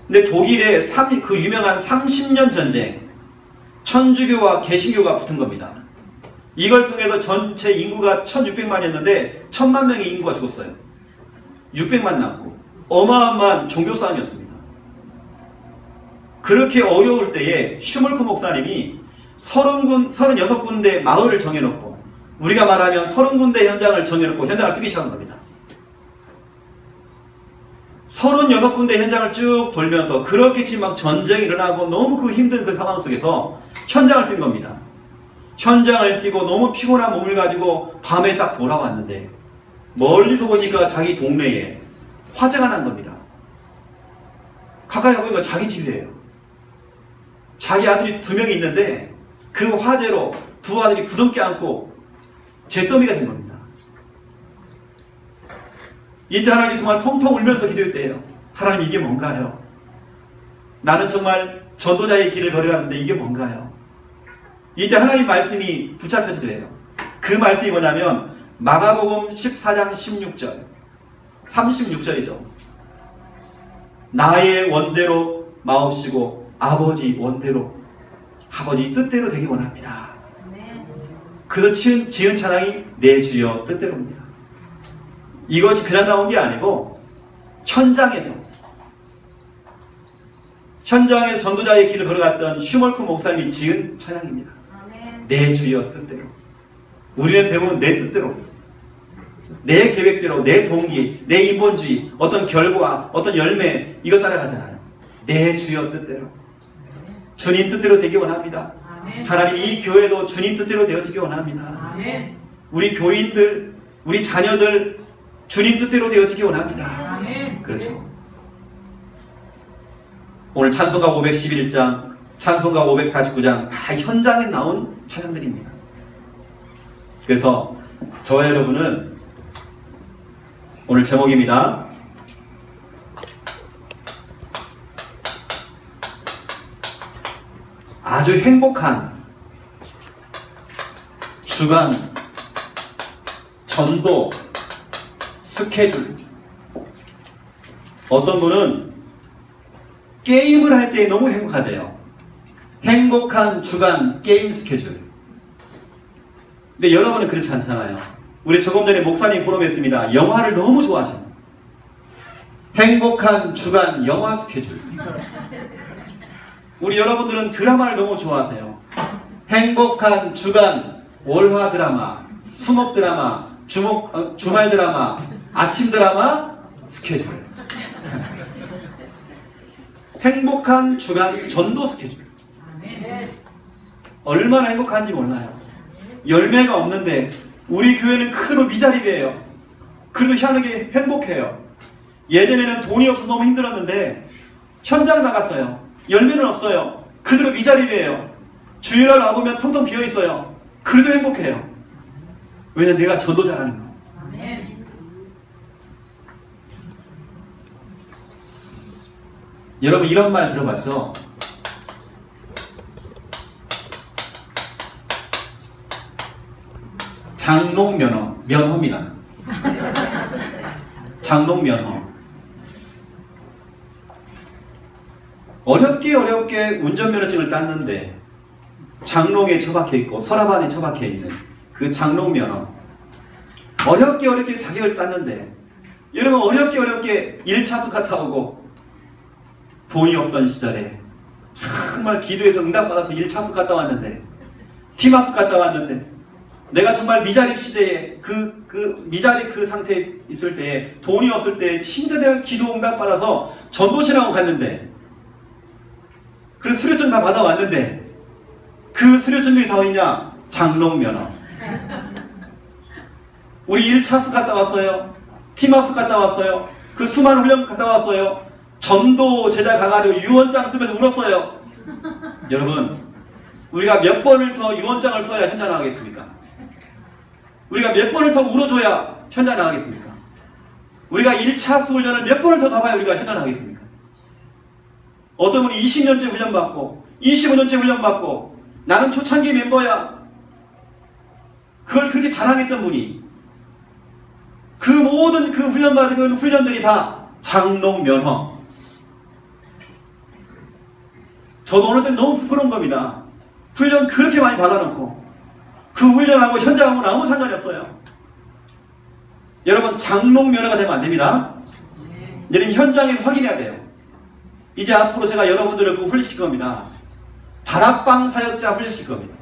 근데 독일의 그 유명한 30년 전쟁, 천주교와 개신교가 붙은 겁니다. 이걸 통해서 전체 인구가 1600만이었는데 1000만 명의 인구가 죽었어요. 600만 남고 어마어마한 종교 싸움이었습니다. 그렇게 어려울 때에 슈몰크 목사님이 36군데 마을을 정해놓고, 우리가 말하면 30군데 현장을 정해놓고 현장을 뛰기 시작한 겁니다. 36군데 현장을 쭉 돌면서 그렇게 지금 막 전쟁이 일어나고 너무 그 힘든 그 상황 속에서 현장을 뛴 겁니다. 현장을 뛰고 너무 피곤한 몸을 가지고 밤에 딱 돌아왔는데 멀리서 보니까 자기 동네에 화재가 난 겁니다. 가까이 가보니까 자기 집이에요. 자기 아들이 2명이 있는데 그 화재로 2 아들이 부둥켜 안고 잿더미가 된 겁니다. 이때 하나님 정말 펑펑 울면서 기도했대요. 하나님, 이게 뭔가요? 나는 정말 전도자의 길을 걸어갔는데 이게 뭔가요? 이때 하나님 말씀이 붙잡혀지더래요. 그 말씀이 뭐냐면 마가복음 14장 16절 36절이죠. 나의 원대로 마옵시고 아버지 원대로, 아버지 뜻대로 되기 원합니다. 그래서 지은 찬양이 내 주여 뜻대로입니다. 이것이 그냥 나온 게 아니고 현장에서 전도자의 길을 걸어갔던 슈몰크 목사님이 지은 찬양입니다. 내 주여 뜻대로. 우리는 대부분 내 뜻대로, 내 계획대로, 내 동기, 내 인본주의, 어떤 결과, 어떤 열매, 이거 따라가잖아요. 내 주여 뜻대로. 주님 뜻대로 되기 원합니다. 하나님, 이 교회도 주님 뜻대로 되어지기 원합니다. 우리 교인들, 우리 자녀들 주님 뜻대로 되어지기 원합니다. 그렇죠. 오늘 찬송가 511장 찬송가 549장 다 현장에 나온 찬양들입니다. 그래서 저와 여러분은 오늘 제목입니다. 아주 행복한 주간 전도 스케줄. 어떤 분은 게임을 할 때 너무 행복하대요. 행복한 주간 게임 스케줄. 근데 여러분은 그렇지 않잖아요. 우리 조금 전에 목사님 포럼했습니다. 영화를 너무 좋아하십니다. 행복한 주간 영화 스케줄. 우리 여러분들은 드라마를 너무 좋아하세요. 행복한 주간 월화 드라마, 수목 드라마, 주말 드라마, 아침 드라마 스케줄. 행복한 주간 전도 스케줄. 얼마나 행복한지 몰라요. 열매가 없는데 우리 교회는 그대로 미자립이에요. 그래도 희한하게 행복해요. 예전에는 돈이 없어서 너무 힘들었는데 현장 나갔어요. 열매는 없어요. 그대로 미자립이에요. 주일날 와보면 텅텅 비어있어요. 그래도 행복해요. 왜냐면 내가 전도 잘하는 거예요. 여러분 이런 말 들어봤죠? 장롱면허, 면허입니다. 장롱면허. 어렵게 운전면허증을 땄는데 장롱에 처박혀 있고 서랍 안에 처박혀 있는 그 장롱면허. 어렵게 자격을 땄는데 여러분 어렵게 1차수 갔다 오고 돈이 없던 시절에 정말 기도해서 응답받아서 1차수 갔다 왔는데 팀합수 갔다 왔는데 내가 정말 미자립 시대에 미자립 그 상태에 있을 때 돈이 없을 때 진짜 내가 기도 응답받아서 전도신하고 갔는데 그래서 수료증 다 받아왔는데 그 수료증들이 다 어딨냐? 장롱면허. 우리 1차수 갔다 왔어요. 팀합수 갔다 왔어요. 그 수많은 훈련 갔다 왔어요. 전도 제자 가가지고 유언장 쓰면서 울었어요. 여러분 우리가 몇 번을 더 유언장을 써야 현장 나가겠습니까? 우리가 몇 번을 더 울어줘야 현장 나가겠습니까? 우리가 1차 훈련을 몇 번을 더 가봐야 우리가 현장 나가겠습니까? 어떤 분이 20년째 훈련받고 25년째 훈련받고 나는 초창기 멤버야. 그걸 그렇게 자랑했던 분이 그 모든 그 훈련받은 훈련들이 다 장롱면허. 저도 오늘들 너무 부끄러운 겁니다. 훈련 그렇게 많이 받아놓고 그 훈련하고 현장하고는 아무 상관이 없어요. 여러분 장롱면허가 되면 안 됩니다. 여러분 현장에 확인해야 돼요. 이제 앞으로 제가 여러분들을 훈련시킬 겁니다. 다락방 사역자 훈련시킬 겁니다.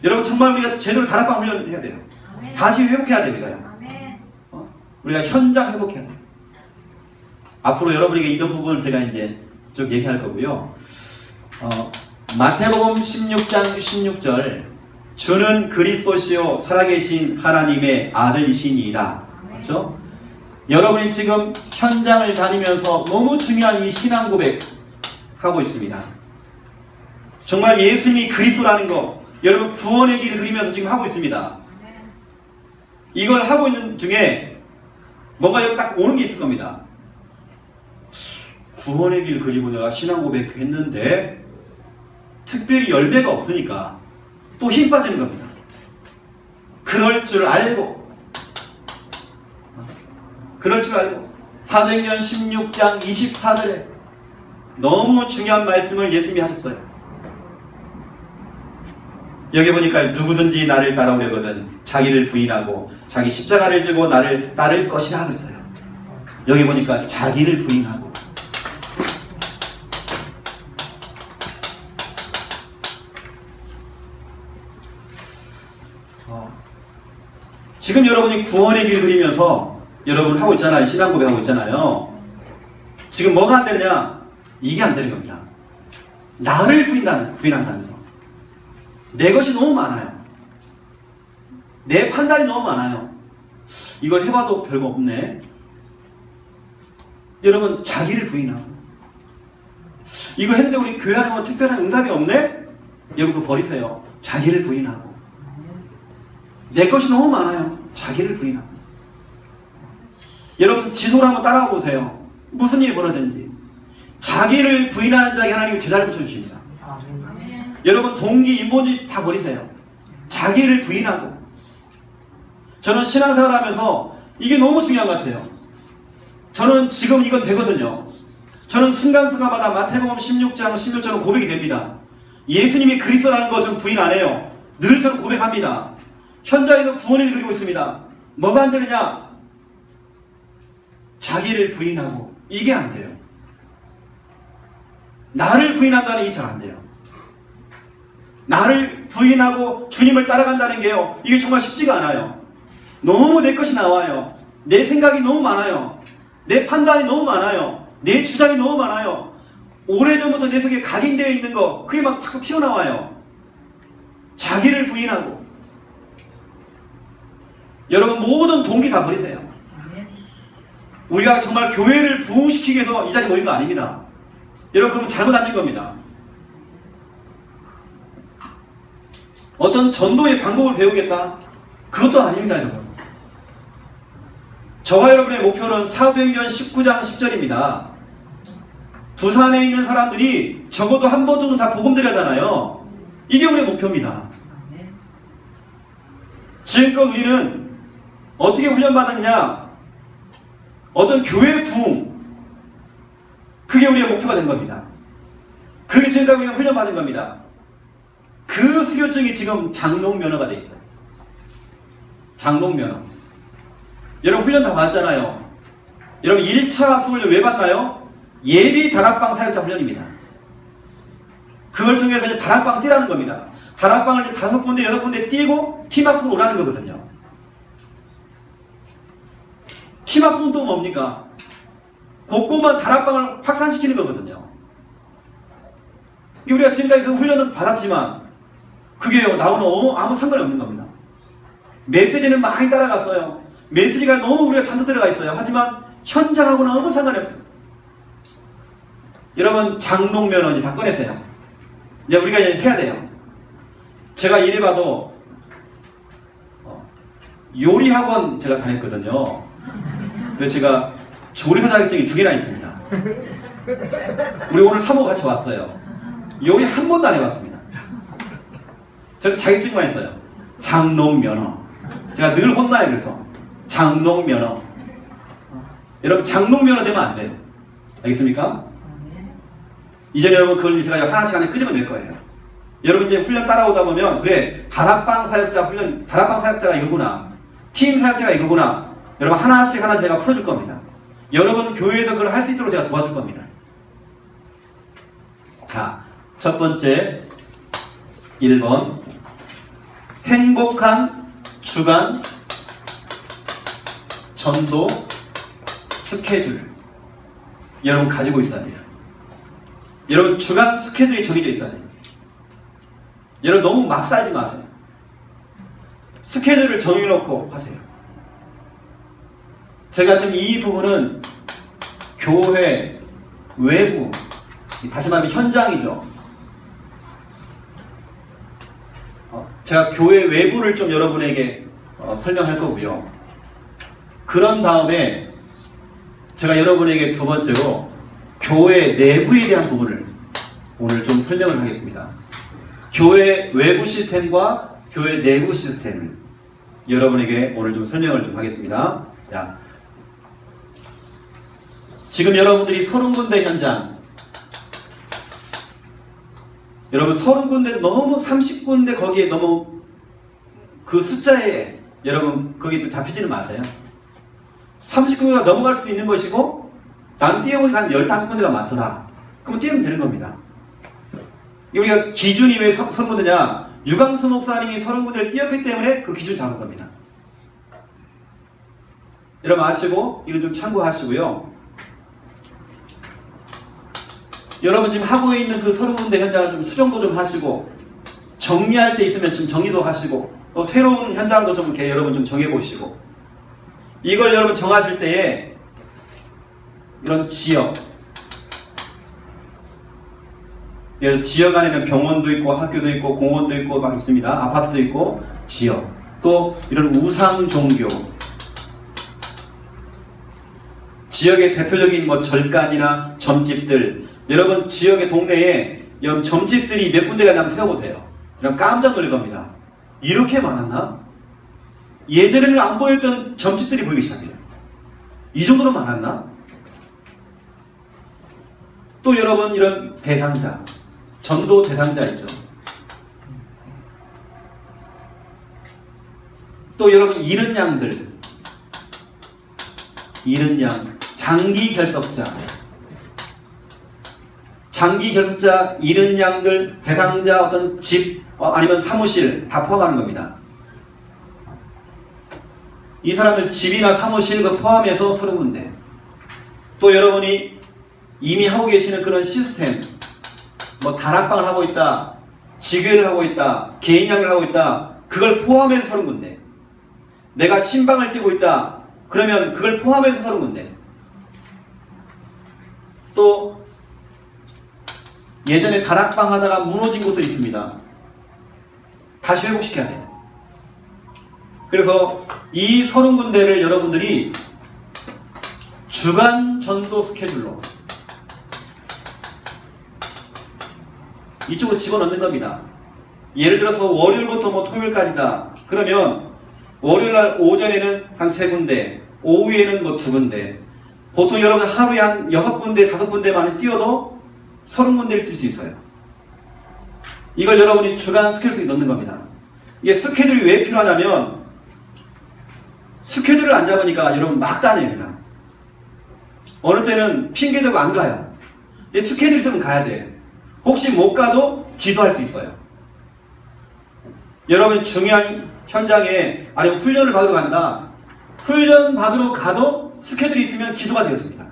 여러분 정말 우리가 제대로 다락방 훈련해야 돼요. 다시 회복해야 됩니다. 우리가 현장 회복해야 돼요. 앞으로 여러분에게 이런 부분을 제가 이제 쭉 얘기할 거고요. 마태복음 16장 16절 주는 그리스도시요 살아계신 하나님의 아들이시니이다. 그렇죠? 여러분이 지금 현장을 다니면서 너무 중요한 이 신앙 고백 하고 있습니다. 정말 예수님이 그리스도라는 거 여러분 구원의 길을 그리면서 지금 하고 있습니다. 이걸 하고 있는 중에 뭔가 여기 딱 오는 게 있을 겁니다. 구원의 길 그리고 내가 신앙 고백했는데 특별히 열매가 없으니까 또 힘 빠지는 겁니다. 그럴 줄 알고 사도행전 16장 24절에 너무 중요한 말씀을 예수님이 하셨어요. 여기 보니까 누구든지 나를 따라오려거든 자기를 부인하고 자기 십자가를 지고 나를 따를 것이라 하셨어요. 여기 보니까 자기를 부인하고 지금 여러분이 구원의 길 그리면서 여러분 하고 있잖아요. 신앙 고백하고 있잖아요. 지금 뭐가 안 되느냐? 이게 안 되는 겁니다. 나를 부인한다는 거. 내 것이 너무 많아요. 내 판단이 너무 많아요. 이걸 해봐도 별거 없네. 여러분 자기를 부인하고 이거 했는데 우리 교회 안에 뭐 특별한 응답이 없네? 여러분 그거 버리세요. 자기를 부인하고. 내 것이 너무 많아요. 자기를 부인하고. 여러분 지도를 한번 따라가 보세요. 무슨 일이 벌어졌는지. 자기를 부인하는 자에게 하나님이 제자를 붙여주십니다. 여러분 동기, 인본주의 다 버리세요. 자기를 부인하고. 저는 신앙생활 하면서 이게 너무 중요한 것 같아요. 저는 지금 이건 되거든요. 저는 순간순간마다 마태복음 16장 16절은 고백이 됩니다. 예수님이 그리스도라는 거 저는 부인 안 해요. 늘 저는 고백합니다. 현장에도 구원을 그리고 있습니다. 뭐가 안 되느냐? 자기를 부인하고. 이게 안 돼요. 나를 부인한다는 게 잘 안 돼요. 나를 부인하고 주님을 따라간다는 게요. 이게 정말 쉽지가 않아요. 너무 내 것이 나와요. 내 생각이 너무 많아요. 내 판단이 너무 많아요. 내 주장이 너무 많아요. 오래전부터 내 속에 각인되어 있는 거 그게 막 자꾸 튀어나와요. 자기를 부인하고. 여러분 모든 동기 다 버리세요. 우리가 정말 교회를 부흥시키기 위해서 이 자리에 모인 거 아닙니다. 여러분 그러면 잘못 앉은 겁니다. 어떤 전도의 방법을 배우겠다? 그것도 아닙니다. 저와 여러분의 목표는 사도행전 19장 10절입니다. 부산에 있는 사람들이 적어도 한 번 정도는 다 복음 들여잖아요. 이게 우리의 목표입니다. 지금껏 우리는 어떻게 훈련받았느냐? 어떤 교회 부흥, 그게 우리의 목표가 된 겁니다. 그게 지금까지 우리가 훈련받은 겁니다. 그 수료증이 지금 장롱면허가 돼 있어요. 장롱면허. 여러분 훈련 다 받았잖아요. 여러분 1차 학습훈련 왜 받나요? 예비 다락방 사역자 훈련입니다. 그걸 통해서 이제 다락방 뛰라는 겁니다. 다락방을 이제 5군데, 6군데 뛰고 팀합승을 오라는 거거든요. 팀합승은 또 뭡니까? 곳곳만 다락방을 확산시키는 거거든요. 우리가 지금까지 그 훈련은 받았지만 그게 나오는 아무 상관이 없는 겁니다. 메시지는 많이 따라갔어요. 메시지가 너무 우리가 잔뜩 들어가 있어요. 하지만 현장하고는 아무 상관이 없어요. 여러분 장롱면허 이제 다 꺼내세요. 이제 우리가 이제 해야 돼요. 제가 이래 봐도 요리학원 제가 다녔거든요. 그래서 제가 조리사 자격증이 2개나 있습니다. 우리 오늘 사모 같이 왔어요. 요리 한 번도 안 해봤습니다. 저는 자격증만 있어요. 장롱면허. 제가 늘 혼나요. 그래서 장롱면허. 여러분 장롱면허 되면 안 돼요. 알겠습니까? 이제 여러분 그걸 제가 하나씩 안에 끄집어낼 거예요. 여러분 이제 훈련 따라오다 보면 그래 다락방 사역자 훈련, 다락방 사역자가 이거구나, 팀 사역자가 이거구나. 여러분 하나씩 제가 풀어줄 겁니다. 여러분 교회에서 그걸 할 수 있도록 제가 도와줄 겁니다. 자, 첫 번째 1번 행복한 주간 전도 스케줄 여러분 가지고 있어야 돼요. 여러분 주간 스케줄이 정해져 있어야 돼요. 여러분 너무 막 살지 마세요. 스케줄을 정해놓고 하세요. 제가 지금 이 부분은 교회 외부, 다시 말하면 현장이죠. 제가 교회 외부를 좀 여러분에게 설명할 거고요. 그런 다음에 제가 여러분에게 두 번째로 교회 내부에 대한 부분을 오늘 좀 설명을 하겠습니다. 교회 외부 시스템과 교회 내부 시스템을 여러분에게 오늘 좀 설명을 좀 하겠습니다. 자, 지금 여러분들이 30군데 현장, 여러분 30군데 너무 30군데 거기에 너무 그 숫자에 여러분 거기에 좀 잡히지는 마세요. 30군데가 넘어갈 수도 있는 것이고 나는 뛰어보니까 한 15군데가 많더라. 그럼 뛰면 되는 겁니다. 우리가 기준이 왜 30군데냐? 유광수 목사님이 30군데를 뛰었기 때문에 그 기준 잡은 겁니다. 여러분 아시고 이걸 좀 참고하시고요. 여러분 지금 하고 있는 그 30군데 현장을 좀 수정도 좀 하시고 정리할 때 있으면 좀 정리도 하시고 또 새로운 현장도 좀 이렇게 여러분 좀 정해보시고 이걸 여러분 정하실 때에 이런 지역 예를 들어 지역 안에는 병원도 있고 학교도 있고 공원도 있고 막 있습니다. 아파트도 있고 지역. 또 이런 우상 종교. 지역의 대표적인 뭐 절간이나 점집들. 여러분 지역의 동네에 이런 점집들이 몇 군데가 있나 한번 세워보세요. 이런 깜짝 놀랄 겁니다. 이렇게 많았나? 예전에는 안 보였던 점집들이 보이기 시작해요. 이 정도로 많았나? 또 여러분 이런 대상자, 전도 대상자 있죠. 또 여러분 잃은 양들, 잃은 양, 장기 결석자, 잃은 양들, 대상자 어떤 집 아니면 사무실 다 포함하는 겁니다. 이 사람들 집이나 사무실 그 포함해서 30군데. 또 여러분이 이미 하고 계시는 그런 시스템, 뭐 다락방을 하고 있다, 지교회를 하고 있다, 개인양을 하고 있다, 그걸 포함해서 30군데. 내가 신방을 뛰고 있다, 그러면 그걸 포함해서 30군데. 또 예전에 다락방 하다가 무너진 곳도 있습니다. 다시 회복시켜야 돼요. 그래서 이 30군데를 여러분들이 주간 전도 스케줄로 이쪽으로 집어넣는 겁니다. 예를 들어서 월요일부터 뭐 토요일까지다. 그러면 월요일날 오전에는 한 3군데, 오후에는 뭐 2군데. 보통 여러분 하루에 한 6군데, 5군데만 뛰어도 30군데를 뛸 수 있어요. 이걸 여러분이 주간 스케줄에 넣는 겁니다. 이게 스케줄이 왜 필요하냐면 스케줄을 안 잡으니까 여러분 막 다녀요. 그냥. 어느 때는 핑계대고 안 가요. 근데 스케줄 있으면 가야 돼. 혹시 못 가도 기도할 수 있어요. 여러분 중요한 현장에 아니면 훈련을 받으러 간다. 훈련 받으러 가도 스케줄이 있으면 기도가 되어집니다.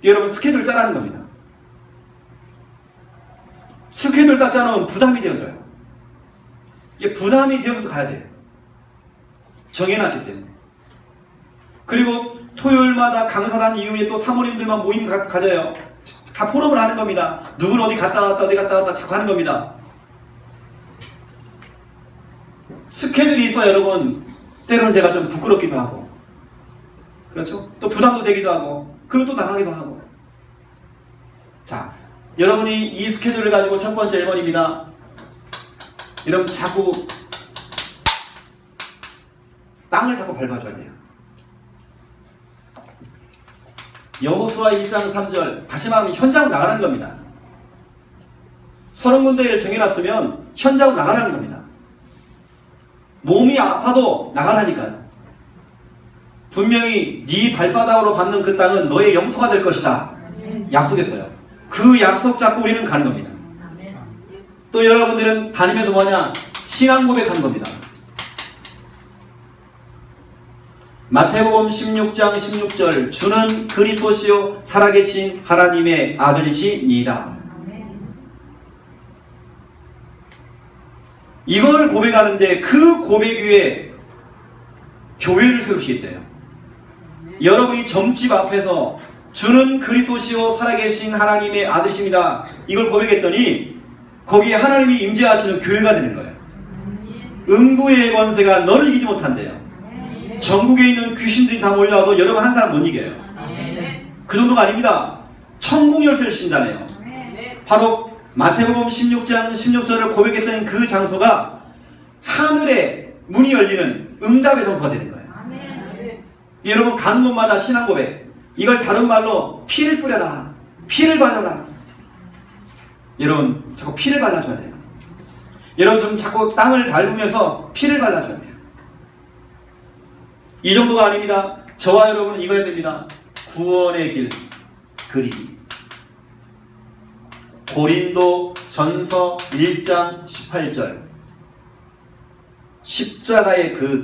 여러분 스케줄 짜라는 겁니다. 스케줄 딱 짜놓으면 부담이 되어져요. 이게 부담이 되어서도 가야 돼요. 정해놨기 때문에. 그리고 토요일마다 강사단 이후에 또 사모님들만 모임 가져요. 다 포럼을 하는 겁니다. 누구는 어디 갔다 왔다 어디 갔다 왔다 자꾸 하는 겁니다. 스케줄이 있어 여러분. 때로는 제가 좀 부끄럽기도 하고 그렇죠? 또 부담도 되기도 하고 그리고 또 나가기도 하고. 자, 여러분이 이 스케줄을 가지고 첫 번째 1번입니다. 여러분 자꾸 땅을 자꾸 밟아줘야 돼요. 여호수아 1장 3절 다시 말하면 현장으로 나가라는 겁니다. 30군데를 정해놨으면 현장으로 나가라는 겁니다. 몸이 아파도 나가라니까요. 분명히 네 발바닥으로 밟는 그 땅은 너의 영토가 될 것이다. 약속했어요. 그 약속 잡고 우리는 가는 겁니다. 또 여러분들은 다니면서 뭐냐? 신앙 고백하는 겁니다. 마태복음 16장 16절 주는 그리스도시요 살아계신 하나님의 아들이시니라. 이걸 고백하는데 그 고백 위에 교회를 세우시겠대요. 여러분이 점집 앞에서 주는 그리스도시요 살아계신 하나님의 아들이십니다. 이걸 고백했더니 거기에 하나님이 임재하시는 교회가 되는 거예요. 음부의 권세가 너를 이기지 못한대요. 전국에 있는 귀신들이 다 몰려와도 여러분 한 사람 못 이겨요. 그 정도가 아닙니다. 천국 열쇠를 신다네요. 바로 마태복음 16장 16절을 고백했던 그 장소가 하늘의 문이 열리는 응답의 장소가 되는 거예요. 여러분 가는 곳마다 신앙 고백. 이걸 다른 말로 피를 뿌려라. 피를 발라라. 여러분 자꾸 피를 발라줘야 돼요. 여러분 좀 자꾸 땅을 밟으면서 피를 발라줘야 돼요. 이 정도가 아닙니다. 저와 여러분은 이거 해야 됩니다. 구원의 길 그리기. 고린도 전서 1장 18절 십자가의 그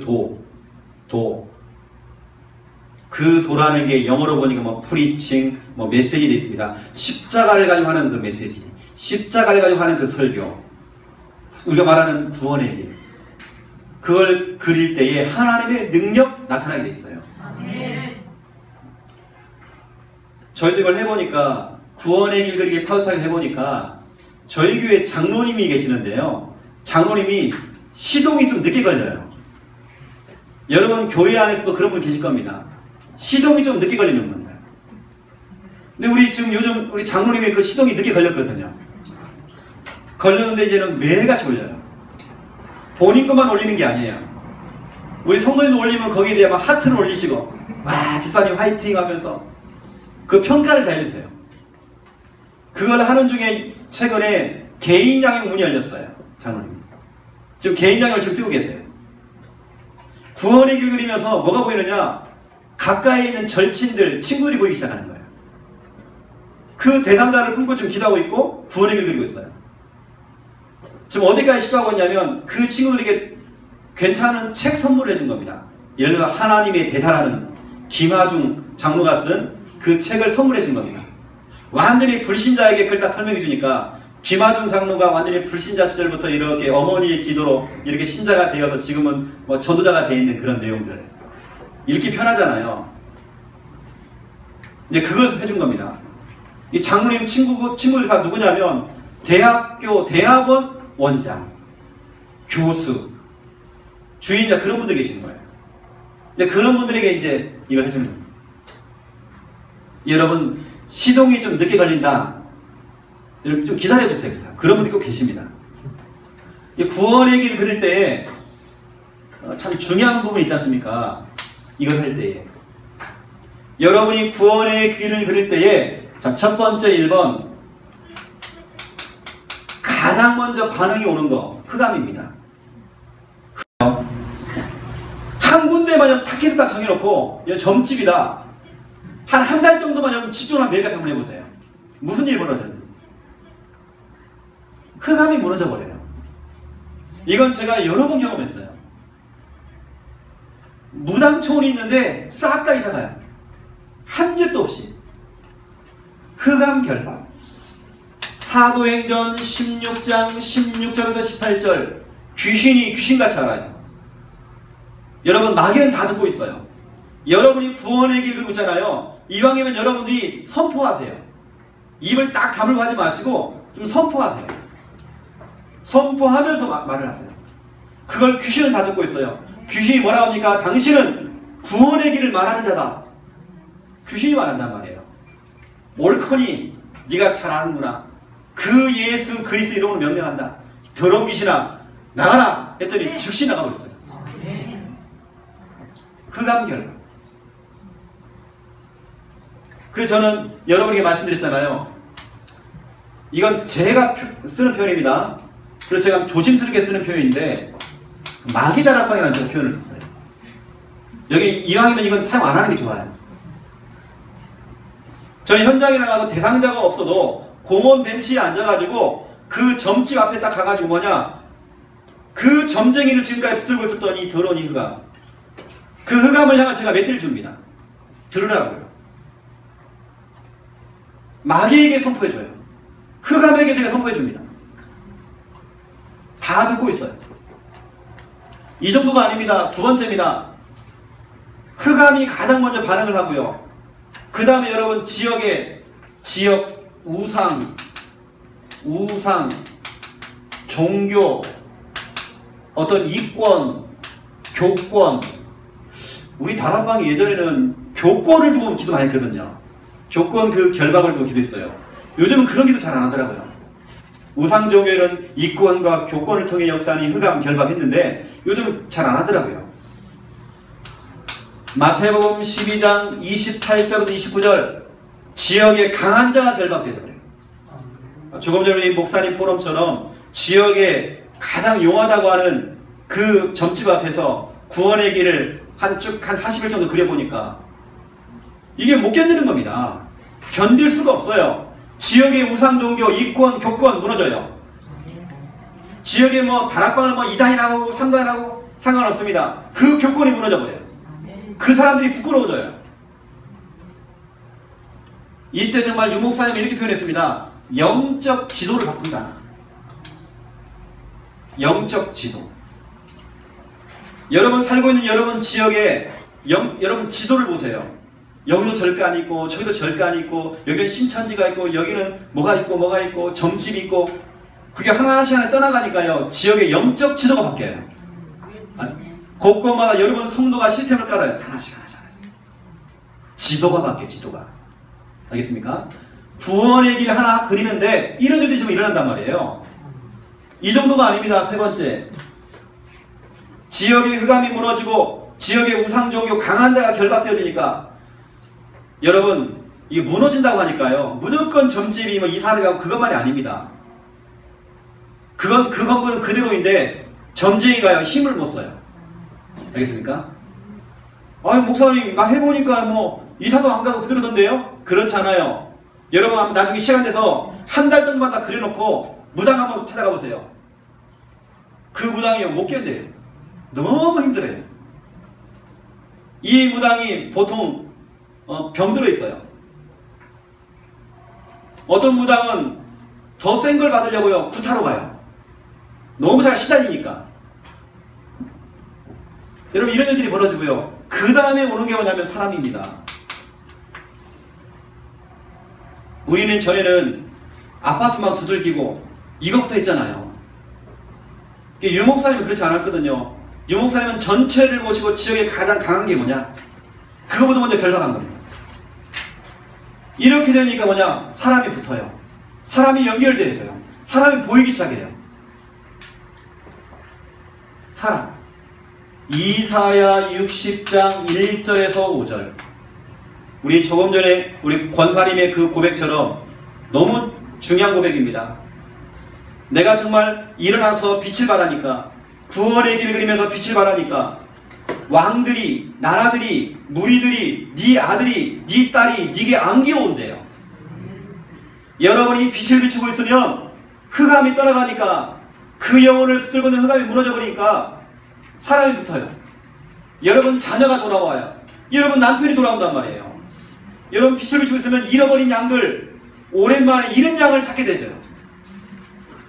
그 도라는 게 영어로 보니까 뭐 프리칭, 뭐 메시지 돼 있습니다. 십자가를 가지고 하는 그 메시지, 십자가를 가지고 하는 그 설교, 우리가 말하는 구원의 길, 그걸 그릴 때에 하나님의 능력 나타나게 돼 있어요. 저희도 이걸 해보니까 구원의 길 그리기 파도타기 해보니까 저희 교회 장로님이 계시는데요. 장로님이 시동이 좀 늦게 걸려요. 여러분 교회 안에서도 그런 분 계실 겁니다. 시동이 좀 늦게 걸리는 분들. 근데 우리 지금 요즘 우리 장로님의 그 시동이 늦게 걸렸거든요. 걸렸는데 이제는 매일같이 올려요. 본인 것만 올리는 게 아니에요. 우리 성도님도 올리면 거기에 대해 막 하트를 올리시고 와 집사님 화이팅 하면서 그 평가를 다 해주세요. 그걸 하는 중에 최근에 개인 양육 문이 열렸어요. 장로님. 지금 개인 양육을 지금 뛰고 계세요. 구원의 길 그리면서 뭐가 보이느냐? 가까이 있는 절친들, 친구들이 보이기 시작하는 거예요. 그 대상자를 품고 지금 기도하고 있고 구원의 길 그리고 있어요. 지금 어디까지 시도하고 있냐면 그 친구들에게 괜찮은 책 선물을 해준 겁니다. 예를 들어 하나님의 대사라는 김하중 장로가 쓴 그 책을 선물해 준 겁니다. 완전히 불신자에게 그걸 딱 설명해 주니까 김하중 장로가 완전히 불신자 시절부터 이렇게 어머니의 기도로 이렇게 신자가 되어서 지금은 뭐 전도자가 되어 있는 그런 내용들 읽기 편하잖아요. 이제 그걸 해준 겁니다. 이 장로님 친구들이 다 누구냐면 대학교, 대학원 원장, 교수, 주인자 그런 분들 계시는 거예요. 근데 그런 분들에게 이제 이걸 해주는 겁니다. 여러분 시동이 좀 늦게 걸린다. 여러분 좀 기다려주세요. 그런 분들이 꼭 계십니다. 구원의 길 그릴 때에 참 중요한 부분이 있지 않습니까? 이걸 할 때에 여러분이 구원의 길을 그릴 때에 자, 첫 번째 1번 가장 먼저 반응이 오는 거 흑암입니다. 한 군데만 타켓을 딱 정해놓고 점집이다. 한 달 정도만 여러분 집중을 매일같이 한번 해보세요. 무슨 일이 벌어지는지. 흑암이 무너져 버려요. 이건 제가 여러 번 경험했어요. 무당촌이 있는데 싹 다 이사가요. 한 집도 없이. 흑암 결박. 사도행전 16장 16절부터 18절 귀신이 귀신같이 알아요. 여러분 마귀는 다 듣고 있어요. 여러분이 구원의 길 걷고 있잖아요. 이왕이면 여러분들이 선포하세요. 입을 딱 다물고 하지 마시고 좀 선포하세요. 선포하면서 말을 하세요. 그걸 귀신은 다 듣고 있어요. 귀신이 뭐라고 합니까? 당신은 구원의 길을 말하는 자다. 귀신이 말한단 말이에요. 옳거니 네가 잘 아는구나. 그 예수 그리스도 이름으로 명령한다. 더러운 귀신아 나가라 했더니 즉시 나가고 있어요. 흑암 결박. 그래서 저는 여러분에게 말씀드렸잖아요. 이건 제가 쓰는 표현입니다. 그래서 제가 조심스럽게 쓰는 표현인데 마귀다락방이라는 표현을 썼어요. 여기 이왕이면 이건 사용 안 하는 게 좋아요. 저는 현장에 나가서 대상자가 없어도 공원 벤치에 앉아가지고 그 점집 앞에 딱 가가지고 뭐냐 그 점쟁이를 지금까지 붙들고 있었던 이 더러운 이 흑암 그 흑암을 향한 제가 메시지를 줍니다. 들으라고요. 마귀에게 선포해줘요. 흑암에게 제가 선포해줍니다. 다 듣고 있어요. 이 정도가 아닙니다. 두 번째입니다. 흑암이 가장 먼저 반응을 하고요. 그 다음에 여러분 지역 우상, 종교, 어떤 이권, 교권. 우리 다락방이 예전에는 교권을 두고 기도 많이 했거든요. 교권 그 결박을 두고 기도했어요. 요즘은 그런 기도 잘 안 하더라고요. 우상 종교는 이권과 교권을 통해 역사하는 흑암 결박했는데 요즘 잘 안 하더라고요. 마태복음 12장 28절부터 29절 지역에 강한 자가 결박되죠. 조금 전에 목사님 포럼처럼 지역에 가장 용하다고 하는 그 점집 앞에서 구원의 길을 한 40일 정도 그려보니까 이게 못 견디는 겁니다. 견딜 수가 없어요. 지역의 우상 종교, 이권, 교권 무너져요. 지역에 뭐 다락방을 뭐 2단이라고 3단이라고 상관없습니다. 그 교권이 무너져버려요. 그 사람들이 부끄러워져요. 이때 정말 유 목사님이 이렇게 표현했습니다. 영적 지도를 바꾼다. 영적 지도. 여러분 살고 있는 여러분 지역에 여러분 지도를 보세요. 여기도 절간이 있고 저기도 절간이 있고 여기는 신천지가 있고 여기는 뭐가 있고 점집이 있고 그게 하나씩 하나 떠나가니까요. 지역의 영적 지도가 바뀌어요. 곳곳마다 여러분 성도가 시스템을 깔아요. 하나씩 하나씩. 지도가 바뀌어요. 지도가. 알겠습니까? 구원의 길 하나 그리는데 이런 일들이 좀 일어난단 말이에요. 이 정도가 아닙니다. 세 번째. 지역의 흑암이 무너지고 지역의 우상종교 강한 자가 결박되어지니까 여러분 이게 무너진다고 하니까요. 무조건 점집이 뭐 이사를 가고 그것만이 아닙니다. 그건 그 건물은 그대로인데 점쟁이가요 힘을 못 써요. 알겠습니까? 아니 목사님 나 해보니까 뭐 이사도 안 가고 그대로던데요? 그렇지 않아요. 여러분 나중에 시간 돼서 한 달 정도만 다 그려놓고 무당 한번 찾아가 보세요. 그 무당이요 못 견뎌요. 너무 힘들어요. 이 무당이 보통 병들어 있어요. 어떤 무당은 더 센 걸 받으려고요 구타로 가요. 너무 잘 시달리니까. 여러분 이런 일들이 벌어지고요. 그 다음에 오는 게 뭐냐면 사람입니다. 우리는 전에는 아파트만 두들기고 이것부터 했잖아요. 유목사님은 그렇지 않았거든요. 유목사님은 전체를 보시고 지역에 가장 강한 게 뭐냐? 그거보다 먼저 결박한 겁니다. 이렇게 되니까 뭐냐? 사람이 붙어요. 사람이 연결되어져요. 사람이 보이기 시작해요. 사람. 이사야 60장 1절에서 5절. 우리 조금 전에 우리 권사님의 그 고백처럼 너무 중요한 고백입니다. 내가 정말 일어나서 빛을 발하니까 구원의 길을 그리면서 빛을 발하니까 왕들이 나라들이 무리들이 네 아들이 네 딸이 네게 안기어온대요. 여러분이 빛을 비추고 있으면 흑암이 떠나가니까 그 영혼을 붙들고 있는 흑암이 무너져버리니까 사람이 붙어요. 여러분 자녀가 돌아와요. 여러분 남편이 돌아온단 말이에요. 여러분 빛을 비추고 있으면 잃어버린 양들 오랜만에 잃은 양을 찾게 되죠.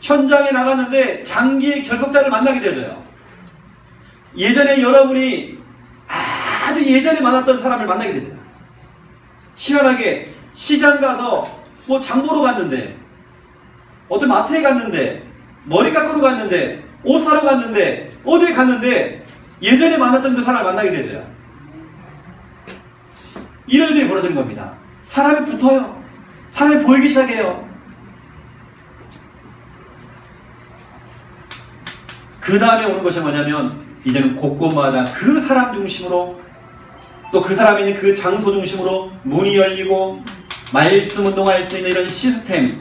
현장에 나갔는데 장기의 결석자를 만나게 되어져요. 예전에 여러분이 아주 예전에 만났던 사람을 만나게 되죠. 희한하게 시장 가서 뭐 장보러 갔는데 어떤 마트에 갔는데 머리 깎으러 갔는데 옷 사러 갔는데 어디에 갔는데 예전에 만났던 그 사람을 만나게 되죠. 이런 일들이 벌어지는 겁니다. 사람이 붙어요. 사람이 보이기 시작해요. 그 다음에 오는 것이 뭐냐면 이제는 곳곳마다 그 사람 중심으로 또 그 사람이 있는 그 장소 중심으로 문이 열리고 말씀 운동할 수 있는 이런 시스템,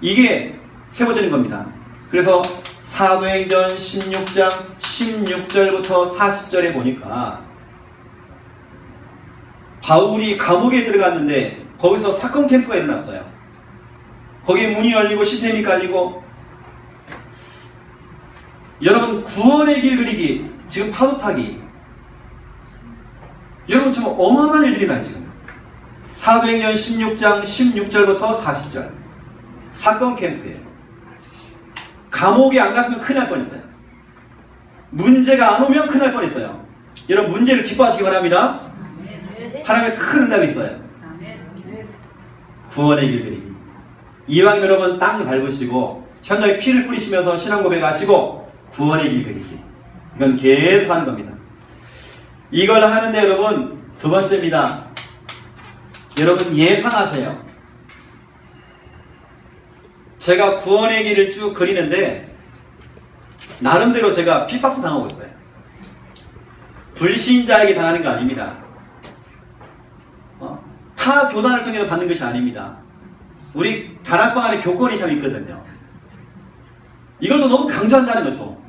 이게 세워지는 겁니다. 그래서 사도행전 16장 16절부터 40절에 보니까 바울이 감옥에 들어갔는데 거기서 사건 캠프가 일어났어요. 거기에 문이 열리고 시스템이 깔리고, 여러분 구원의 길 그리기, 지금 파도 타기, 여러분 정말 어마어마한 일들이 나요. 지금 사도행전 16장 16절부터 40절 사건 캠프예요. 감옥에 안 갔으면 큰일 날 뻔했어요. 문제가 안 오면 큰일 날 뻔했어요. 여러분 문제를 기뻐하시기 바랍니다. 하나님의 큰 응답이 있어요. 구원의 길 그리기. 이왕 여러분 땅 밟으시고 현장에 피를 뿌리시면서 신앙 고백하시고 구원의 길 그리기, 이건 계속 하는 겁니다. 이걸 하는데 여러분 두 번째입니다. 여러분 예상하세요. 제가 구원의 길을 쭉 그리는데 나름대로 제가 핍박도 당하고 있어요. 불신자에게 당하는 거 아닙니다. 타 교단을 통해서 받는 것이 아닙니다. 우리 다락방 안에 교권이 참 있거든요. 이걸 또 너무 강조한다는 것도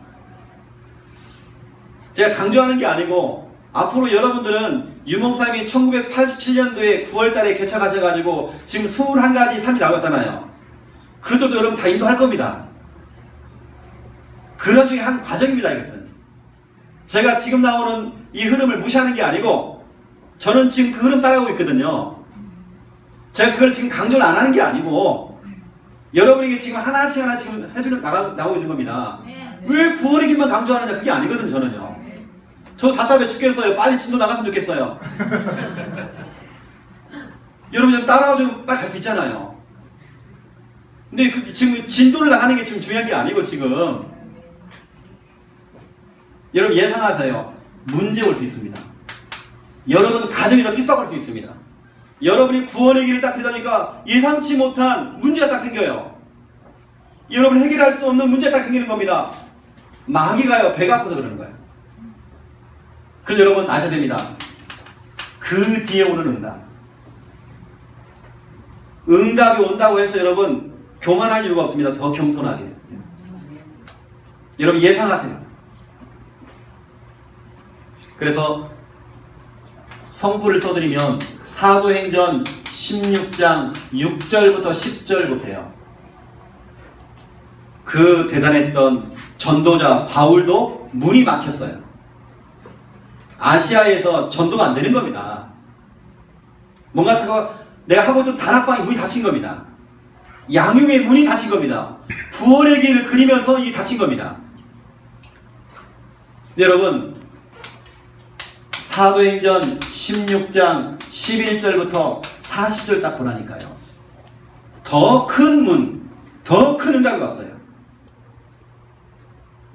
제가 강조하는 게 아니고, 앞으로 여러분들은 유목사님이 1987년도에 9월달에 개척하셔가지고 지금 21가지 삶이 나왔잖아요. 그것도 여러분 다 인도할 겁니다. 그런 중에 한 과정입니다. 이것은 제가 지금 나오는 이 흐름을 무시하는 게 아니고, 저는 지금 그 흐름 따라가고 있거든요. 제가 그걸 지금 강조를 안 하는 게 아니고 여러분에게 지금 하나씩 하나 지금 해주는 나오고 있는 겁니다. 왜 구원의 길만 강조하느냐, 그게 아니거든. 저는요. 저 답답해 죽겠어요. 빨리 진도 나갔으면 좋겠어요. 여러분 좀 따라와주면 빨리 갈 수 있잖아요. 근데 지금 진도를 나가는 게 지금 중요한 게 아니고 지금 여러분 예상하세요. 문제 올 수 있습니다. 여러분 가정이 더 핍박할 수 있습니다. 여러분이 구원의 길을 딱 하려니까 예상치 못한 문제가 딱 생겨요. 여러분 해결할 수 없는 문제가 딱 생기는 겁니다. 마귀가요 배가 아파서 그러는 거예요. 그래서 여러분 아셔야 됩니다. 그 뒤에 오는 응답. 응답이 온다고 해서 여러분 교만할 이유가 없습니다. 더 겸손하게. 여러분 예상하세요. 그래서 성구를 써드리면 사도행전 16장 6절부터 10절 보세요. 그 대단했던 전도자 바울도 문이 막혔어요. 아시아에서 전도가 안 되는 겁니다. 뭔가 내가 하고 있던 다락방의 문이 닫힌 겁니다. 양육의 문이 닫힌 겁니다. 구원의 길을 그리면서 이 닫힌 겁니다. 여러분 사도행전 16장 11절부터 40절 딱 보라니까요. 더 큰 문, 더 큰 응답이 왔어요.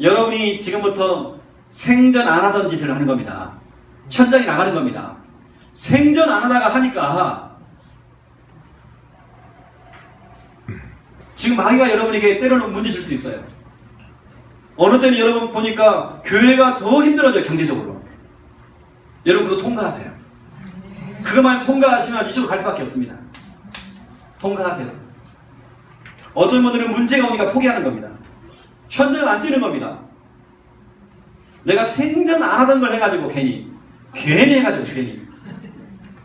여러분이 지금부터 생전 안 하던 짓을 하는 겁니다. 현장에 나가는 겁니다. 생전 안 하다가 하니까 지금 마귀가 여러분에게 때로는 문제 줄 수 있어요. 어느 때는 여러분 보니까 교회가 더 힘들어져요. 경제적으로. 여러분 그거 통과하세요. 그것만 통과하시면 이쪽으로 갈 수밖에 없습니다. 통과하세요. 어떤 분들은 문제가 오니까 포기하는 겁니다. 현장을 안 뛰는 겁니다. 내가 생전 안 하던 걸 해가지고 괜히 해가지고 괜히.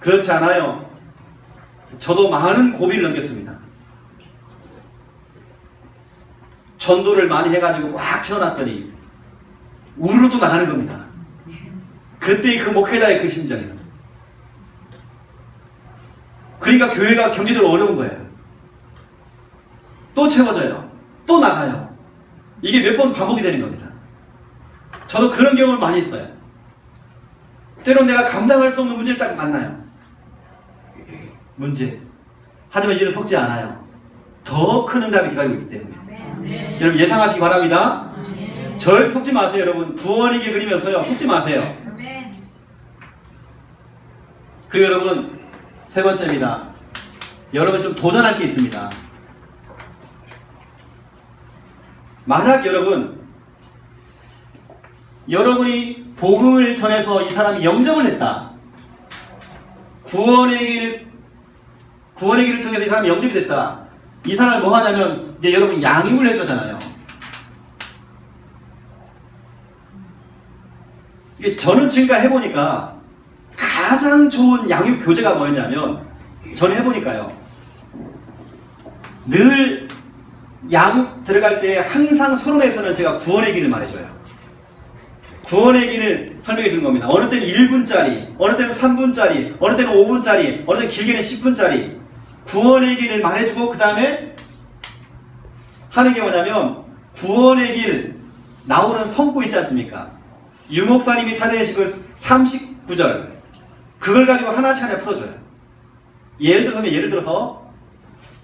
그렇지 않아요. 저도 많은 고비를 넘겼습니다. 전도를 많이 해가지고 꽉 채워놨더니 우르르 또 나가는 겁니다. 그때의 그 목회자의 그 심정이에요. 그러니까 교회가 경제적으로 어려운 거예요. 또 채워져요. 또 나가요. 이게 몇 번 반복이 되는 겁니다. 저도 그런 경험을 많이 했어요. 때론 내가 감당할 수 없는 문제를 딱 만나요. 문제. 하지만 이제는 속지 않아요. 더 큰 응답이 기다리고 있기 때문에. 여러분 예상하시기 바랍니다. 절 속지 마세요. 여러분 구원의 길 그리면서요. 속지 마세요. 그리고 여러분 세 번째입니다. 여러분 좀 도전할 게 있습니다. 만약 여러분이 복음을 전해서 이 사람이 영접을 했다. 구원의 길을 통해서 이 사람이 영접이 됐다. 이 사람을 뭐 하냐면 이제 여러분이 양육을 해주잖아요. 이게 저는 지금까지 해보니까 가장 좋은 양육 교재가 뭐였냐면 저는 해보니까요. 늘 양육 들어갈 때 항상 서론에서는 제가 구원의 길을 말해줘요. 구원의 길을 설명해 주는 겁니다. 어느 때는 1분짜리, 어느 때는 3분짜리, 어느 때는 5분짜리, 어느 때는 길게는 10분짜리 구원의 길을 말해주고 그 다음에 하는 게 뭐냐면 구원의 길 나오는 성구 있지 않습니까? 유목사님이 찾아내신 그 39절 그걸 가지고 하나씩 하나 풀어줘요. 예를 들어서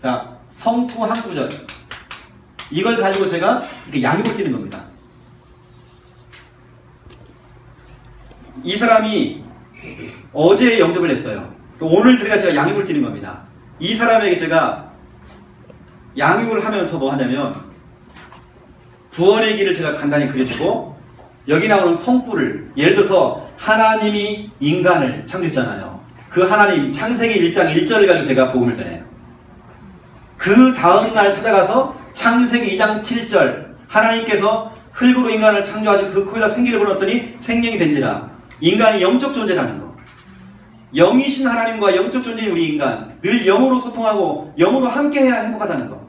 자 성구 한 구절 이걸 가지고 제가 이렇게 양육을 띄는 겁니다. 이 사람이 어제 영접을 했어요. 오늘 들어가 제가 양육을 띄는 겁니다. 이 사람에게 제가 양육을 하면서 뭐 하냐면 구원의 길을 제가 간단히 그려주고 여기 나오는 성구를 예를 들어서 하나님이 인간을 창조했잖아요. 그 하나님 창세기 1장 1절을 가지고 제가 복음을 전해요. 그 다음날 찾아가서 창세기 2장 7절 하나님께서 흙으로 인간을 창조하시고 그 코에다 생기를 불어넣었더니 생명이 된지라. 인간이 영적 존재라는 거. 영이신 하나님과 영적 존재인 우리 인간 늘 영으로 소통하고 영으로 함께해야 행복하다는 거.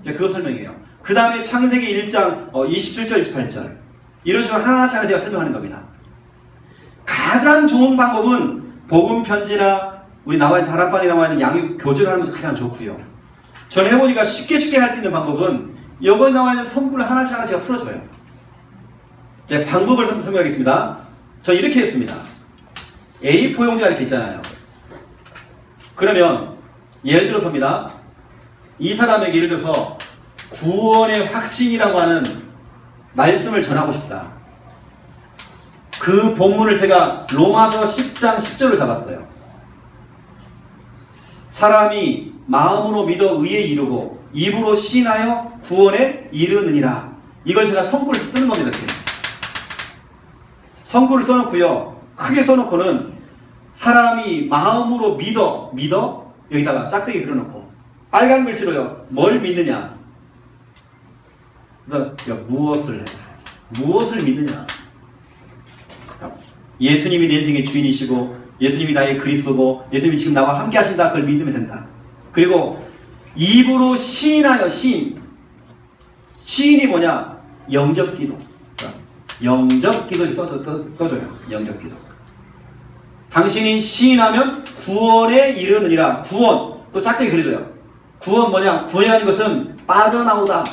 그거 설명해요. 그 다음에 창세기 1장 27절 28절 이런 식으로 하나씩 제가 설명하는 겁니다. 가장 좋은 방법은 복음 편지나 우리 나와있는 다락방에 나와있는 양육 교재를 하는 것이 가장 좋고요. 저는 해보니까 쉽게 할 수 있는 방법은 여기에 나와있는 성구를 하나씩 제가 풀어줘요. 제 방법을 설명하겠습니다. 저 이렇게 했습니다. A4 용지가 이렇게 있잖아요. 그러면 예를 들어서입니다. 이 사람에게 예를 들어서 구원의 확신이라고 하는 말씀을 전하고 싶다. 그 본문을 제가 로마서 10장 10절을 잡았어요. 사람이 마음으로 믿어 의에 이르고 입으로 시인하여 구원에 이르느니라. 이걸 제가 성구를 쓰는 겁니다. 이렇게. 성구를 써놓고요. 크게 써놓고는 사람이 마음으로 믿어 여기다가 짝대기 그려놓고 빨간 글씨로요. 뭘 믿느냐. 무엇을 믿느냐. 예수님이 내 인생의 주인이시고 예수님이 나의 그리스도고 예수님이 지금 나와 함께 하신다. 그걸 믿으면 된다. 그리고 입으로 시인하여 시인이 뭐냐? 영접기도. 영접기도를 써줘요. 영접기도. 당신이 시인하면 구원에 이르느니라. 구원. 또 짝대기 그려줘요. 구원 뭐냐? 구원이라는 것은 빠져나오다.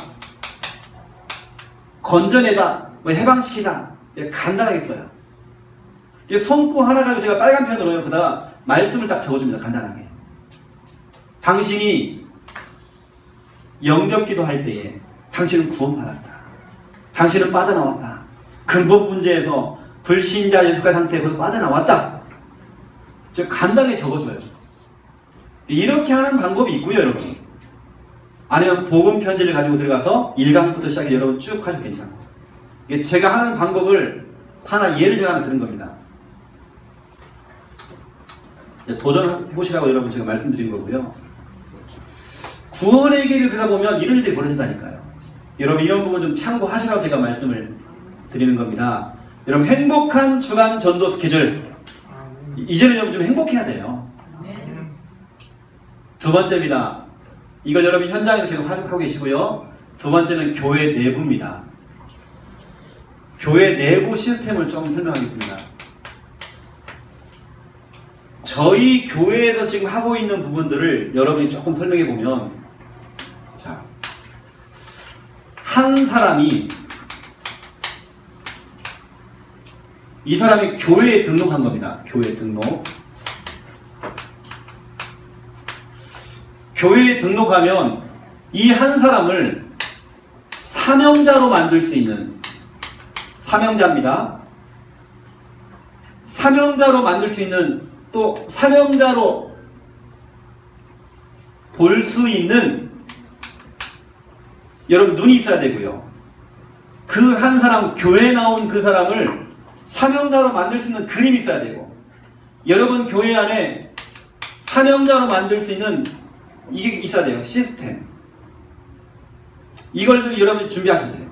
건져내다. 해방시키다. 간단하게 써요. 성구 하나 가지고 제가 빨간 펜으로요. 그다가 말씀을 딱 적어줍니다. 간단하게. 당신이 영접기도 할 때에 당신은 구원받았다. 당신은 빠져나왔다. 근본 문제에서 불신자 예수가 상태에서 빠져나왔다. 간단하게 적어줘요. 이렇게 하는 방법이 있고요, 여러분. 아니면 복음 편지를 가지고 들어가서 1강부터 시작해 여러분 쭉 하셔도 괜찮고. 제가 하는 방법을 예를 제가 하나 드는 겁니다. 도전해보시라고 여러분 제가 말씀드린 거고요. 구원의 길을 걷다 보면 이런 일들이 벌어진다니까요. 여러분 이런 부분 좀 참고하시라고 제가 말씀을 드리는 겁니다. 여러분 행복한 주간 전도 스케줄. 이제는 여러분 좀 행복해야 돼요. 두 번째입니다. 이걸 여러분 현장에서 계속 하고 계시고요. 두 번째는 교회 내부입니다. 교회 내부 시스템을 좀 설명하겠습니다. 저희 교회에서 지금 하고 있는 부분들을 여러분이 조금 설명해 보면, 자, 한 사람이 이 사람이 교회에 등록한 겁니다. 교회 등록. 교회에 등록하면 이 한 사람을 사명자로 만들 수 있는 사명자입니다. 사명자로 만들 수 있는 또 사명자로 볼 수 있는 여러분 눈이 있어야 되고요. 그 한 사람, 교회에 나온 그 사람을 사명자로 만들 수 있는 그림이 있어야 되고, 여러분 교회 안에 사명자로 만들 수 있는 이게 있어야 돼요. 시스템. 이걸 여러분이 준비하셔야 돼요.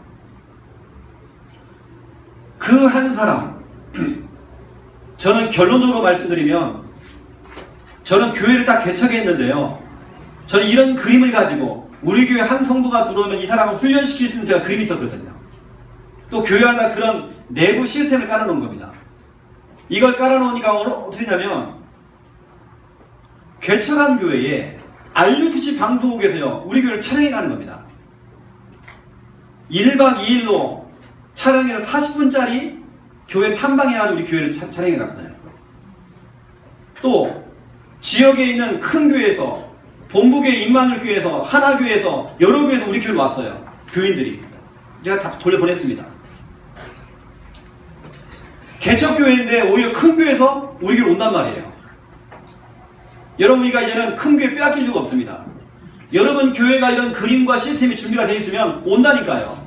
그 한 사람, 저는 결론적으로 말씀드리면 저는 교회를 딱 개척했는데요. 저는 이런 그림을 가지고 우리 교회 한 성도가 들어오면 이 사람을 훈련시킬 수 있는 제가 그림이 있었거든요. 또 교회 안에 그런 내부 시스템을 깔아놓은 겁니다. 이걸 깔아놓으니까 어떻게 되냐면 개척한 교회에 RUTC 방송국에서요 우리 교회를 촬영해 가는 겁니다. 1박 2일로 촬영해서 40분짜리 교회 탐방해가지고 우리 교회를 촬영해 갔어요. 또 지역에 있는 큰 교회에서, 본부교회, 임마누엘교회에서, 하나교회에서, 여러 교회에서 우리 교회로 왔어요. 교인들이. 제가 다 돌려보냈습니다. 개척교회인데 오히려 큰 교회에서 우리 교회로 온단 말이에요. 여러분이가 이제는 큰 교회 빼앗길 이유가 없습니다. 여러분 교회가 이런 그림과 시스템이 준비가 되어 있으면 온다니까요.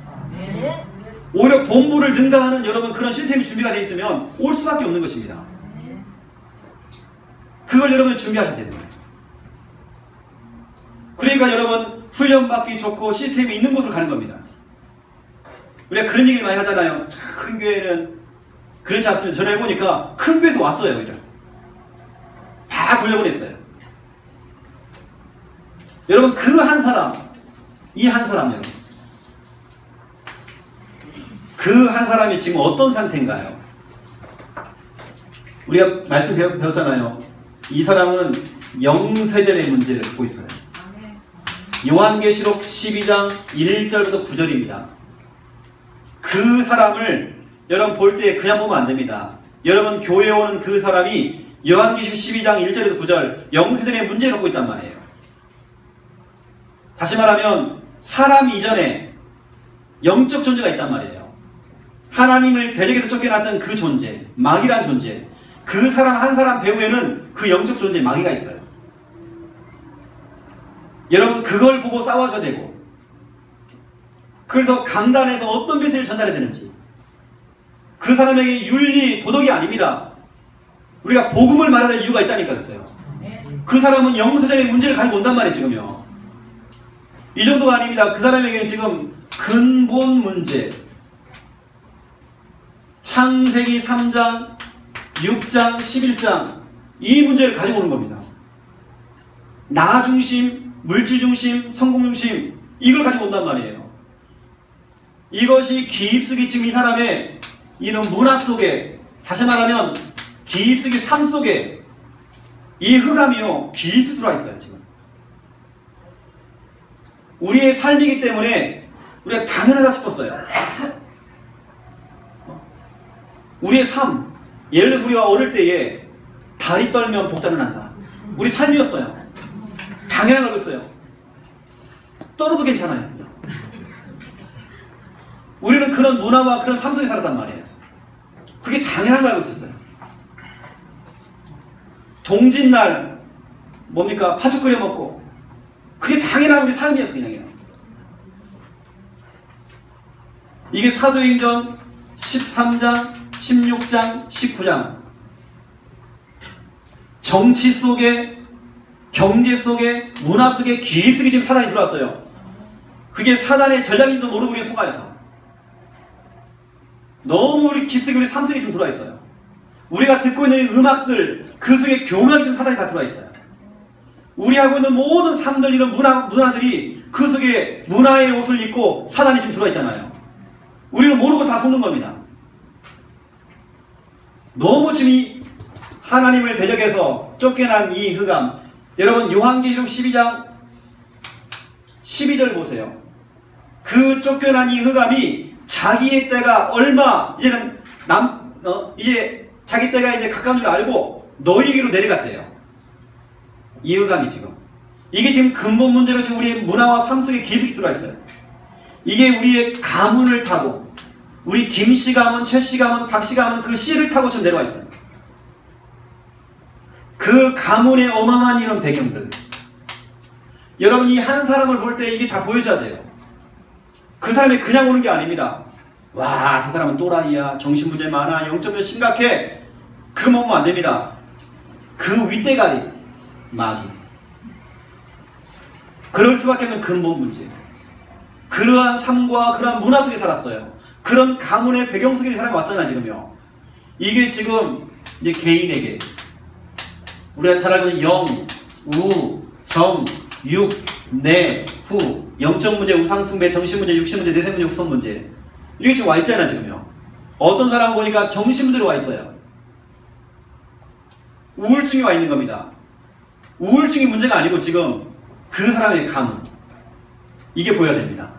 오히려 본부를 능가하는 여러분 그런 시스템이 준비가 되어 있으면 올 수밖에 없는 것입니다. 그걸 여러분이 준비하셔야 되는 거예요. 그러니까 여러분 훈련받기 좋고 시스템이 있는 곳으로 가는 겁니다. 우리가 그런 얘기를 많이 하잖아요. 큰 교회는 그렇지 않습니다. 전화해보니까 큰 교회에서 왔어요. 오히려. 다 돌려보냈어요. 여러분 그 한 사람, 이 한 사람이요. 그 한 사람이 지금 어떤 상태인가요? 우리가 말씀 배웠잖아요. 이 사람은 영세전의 문제를 갖고 있어요. 요한계시록 12장 1절부터 9절입니다. 그 사람을 여러분 볼 때 그냥 보면 안 됩니다. 여러분 교회에 오는 그 사람이 요한계시록 12장 1절에서 9절 영세전의 문제를 갖고 있단 말이에요. 다시 말하면 사람 이전에 영적 존재가 있단 말이에요. 하나님을 대적에서 쫓겨났던 그 존재, 마귀란 존재, 그 사람 한 사람 배후에는 그 영적 존재 마귀가 있어요. 여러분 그걸 보고 싸워줘야 되고, 그래서 강단에서 어떤 메시지를 전달해야 되는지, 그 사람에게 윤리, 도덕이 아닙니다. 우리가 복음을 말해야 될 이유가 있다니까. 그랬어요. 그 사람은 영서적인 문제를 가지고 온단 말이에요. 지금요. 이 정도가 아닙니다. 그 사람에게는 지금 근본 문제, 창세기 3장, 6장, 11장 이 문제를 가지고 오는 겁니다. 나 중심, 물질 중심, 성공 중심, 이걸 가지고 온단 말이에요. 이것이 기입숙이 지금 이 사람의 이런 문화 속에, 다시 말하면 기입숙이 삶 속에 이 흑암이요 기입숙 들어와 있어요. 지금 우리의 삶이기 때문에 우리가 당연하다 싶었어요. 우리의 삶, 예를 들어서 우리가 어릴 때에 다리 떨면 복달을 난다. 우리 삶이었어요. 당연한 걸 했어요. 떨어도 괜찮아요. 우리는 그런 문화와 그런 삶 속에 살았단 말이에요. 그게 당연한 걸 알고 있었어요. 동짓날 뭡니까? 팥죽 끓여 먹고, 그게 당연한 우리 삶이었어. 그냥요. 이게 사도행전 13장, 16장, 19장. 정치 속에, 경제 속에, 문화 속에 깊숙이 지금 사단이 들어왔어요. 그게 사단의 전략인지도 모르고 우리가 속아요. 너무 우리 깊숙이 우리 삶 속에 좀 들어와 있어요. 우리가 듣고 있는 음악들, 그 속에 교묘하게 좀 사단이 다 들어와 있어요. 우리 하고 있는 모든 삶들, 이런 문화들이 그 속에 문화의 옷을 입고 사단이 좀 들어와 있잖아요. 우리는 모르고 다 속는 겁니다. 너무 지금 하나님을 대적해서 쫓겨난 이 흑암. 여러분 요한계시록 12장 12절 보세요. 그 쫓겨난 이 흑암이 자기의 때가 얼마, 이제는 이제 자기 때가 이제 가까운 줄 알고 너희에게로 내려갔대요. 이 흑암이 지금. 이게 지금 근본 문제로 지금 우리의 문화와 삶 속에 깊이 들어와 있어요. 이게 우리의 가문을 타고, 우리 김씨 가문, 최씨 가문, 박씨 가문 그 씨를 타고 지금 내려와 있어요. 그 가문의 어마어마한 이런 배경들. 여러분 이 한 사람을 볼 때 이게 다 보여줘야 돼요. 그 사람이 그냥 오는 게 아닙니다. 와, 저 사람은 또라이야, 정신문제 많아, 영적으로 심각해. 그러면 보면 안 됩니다. 그 윗대가리 마귀. 그럴 수밖에 없는 근본 문제. 그러한 삶과 그러한 문화 속에 살았어요. 그런 가문의 배경 속에 사람이 왔잖아요. 지금요. 이게 지금 이제 개인에게 우리가 잘 알고 있는 영, 우, 정, 육, 내, 후, 영적 문제, 우상숭배, 정신문제, 육신문제, 내세문제, 후손문제, 이게 지금 와 있잖아요. 지금요. 어떤 사람 보니까 정신문제로 와 있어요. 우울증이 와 있는 겁니다. 우울증이 문제가 아니고 지금 그 사람의 가문, 이게 보여야 됩니다.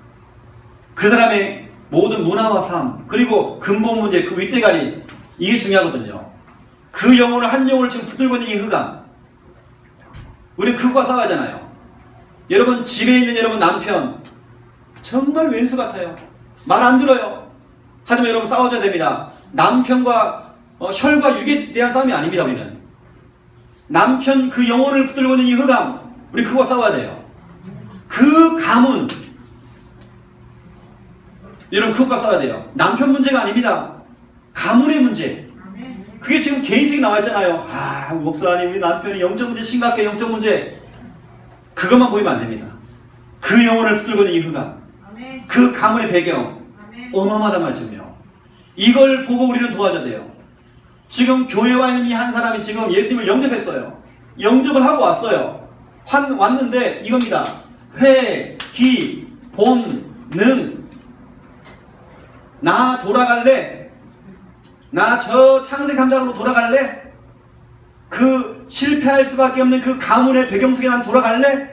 그 사람의 모든 문화와 삶, 그리고 근본 문제, 그 윗대가리, 이게 중요하거든요. 그 영혼을, 한 영혼을 지금 붙들고 있는 이 흑암, 우리 그거와 싸워야잖아요. 여러분 집에 있는 여러분 남편 정말 왼수 같아요. 말 안 들어요. 하지만 여러분 싸워줘야 됩니다. 남편과 혈과 육에 대한 싸움이 아닙니다. 우리는 남편 그 영혼을 붙들고 있는 이 흑암, 우리 그거와 싸워야 돼요. 그 가문, 여러분 그것과 싸워야 돼요. 남편 문제가 아닙니다. 가문의 문제. 그게 지금 개인식이 나와 있잖아요. 아, 목사님, 우리 남편이 영적 문제 심각해, 영적 문제. 그것만 보이면 안 됩니다. 그 영혼을 붙들고 있는 이 흑암, 그 가문의 배경, 어마어마하단 말이죠. 이걸 보고 우리는 도와줘야 돼요. 지금 교회에 와 있는 이 한 사람이 지금 예수님을 영접했어요. 영접을 하고 왔어요. 왔는데 이겁니다. 회, 기, 본, 능. 나 돌아갈래? 나 저 창세기 3장으로 돌아갈래? 그 실패할 수밖에 없는 그 가문의 배경 속에 난 돌아갈래?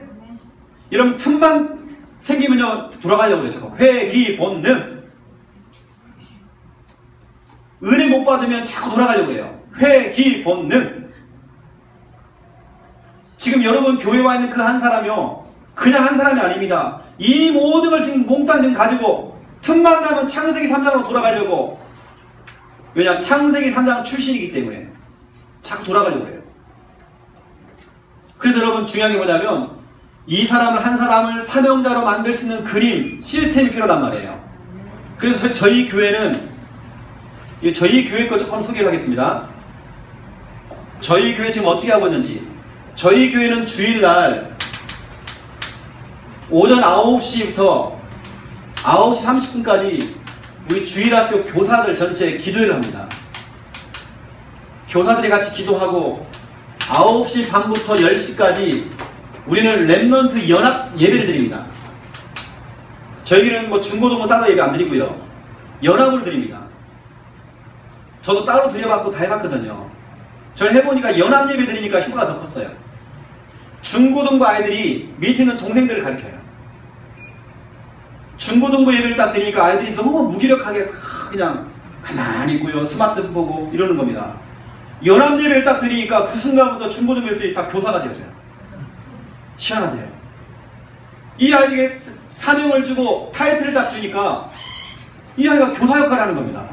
여러분 틈만 생기면요 돌아가려고 그래요. 회, 기, 본, 능. 은혜 못 받으면 자꾸 돌아가려고 해요. 회, 기, 본, 능. 지금 여러분 교회에 와 있는 그 한 사람이요, 그냥 한 사람이 아닙니다. 이 모든 걸 지금 몽땅 지금 가지고 틈만 나면 창세기 3장으로 돌아가려고, 왜냐 창세기 3장 출신이기 때문에 자꾸 돌아가려고 해요. 그래서 여러분 중요한 게 뭐냐면 이 사람을 한 사람을 사명자로 만들 수 있는 그림, 시스템이 필요하단 말이에요. 그래서 저희 교회는 저희 교회 거 조금 소개를 하겠습니다. 저희 교회 지금 어떻게 하고 있는지. 저희 교회는 주일날 오전 9시부터 9시 30분까지 우리 주일학교 교사들 전체 기도회를 합니다. 교사들이 같이 기도하고 9시 반부터 10시까지 우리는 랩넌트 연합 예배를 드립니다. 저희는 뭐 중고등부 따로 예배 안 드리고요. 연합으로 드립니다. 저도 따로 드려봤고 다 해봤거든요. 저를 해보니까 연합 예배 드리니까 효과가 더 컸어요. 중고등부 아이들이 밑에 있는 동생들을 가르쳐요. 중고등부 예배를 딱 드리니까 아이들이 너무 무기력하게 그냥 가만히 있고요. 스마트폰 보고 이러는 겁니다. 연합 예배를 딱 드리니까 그 순간부터 중고등부 애들이 다 교사가 되어져요. 희한하대요. 이 아이에게 사명을 주고 타이틀을 딱 주니까 이 아이가 교사 역할을 하는 겁니다.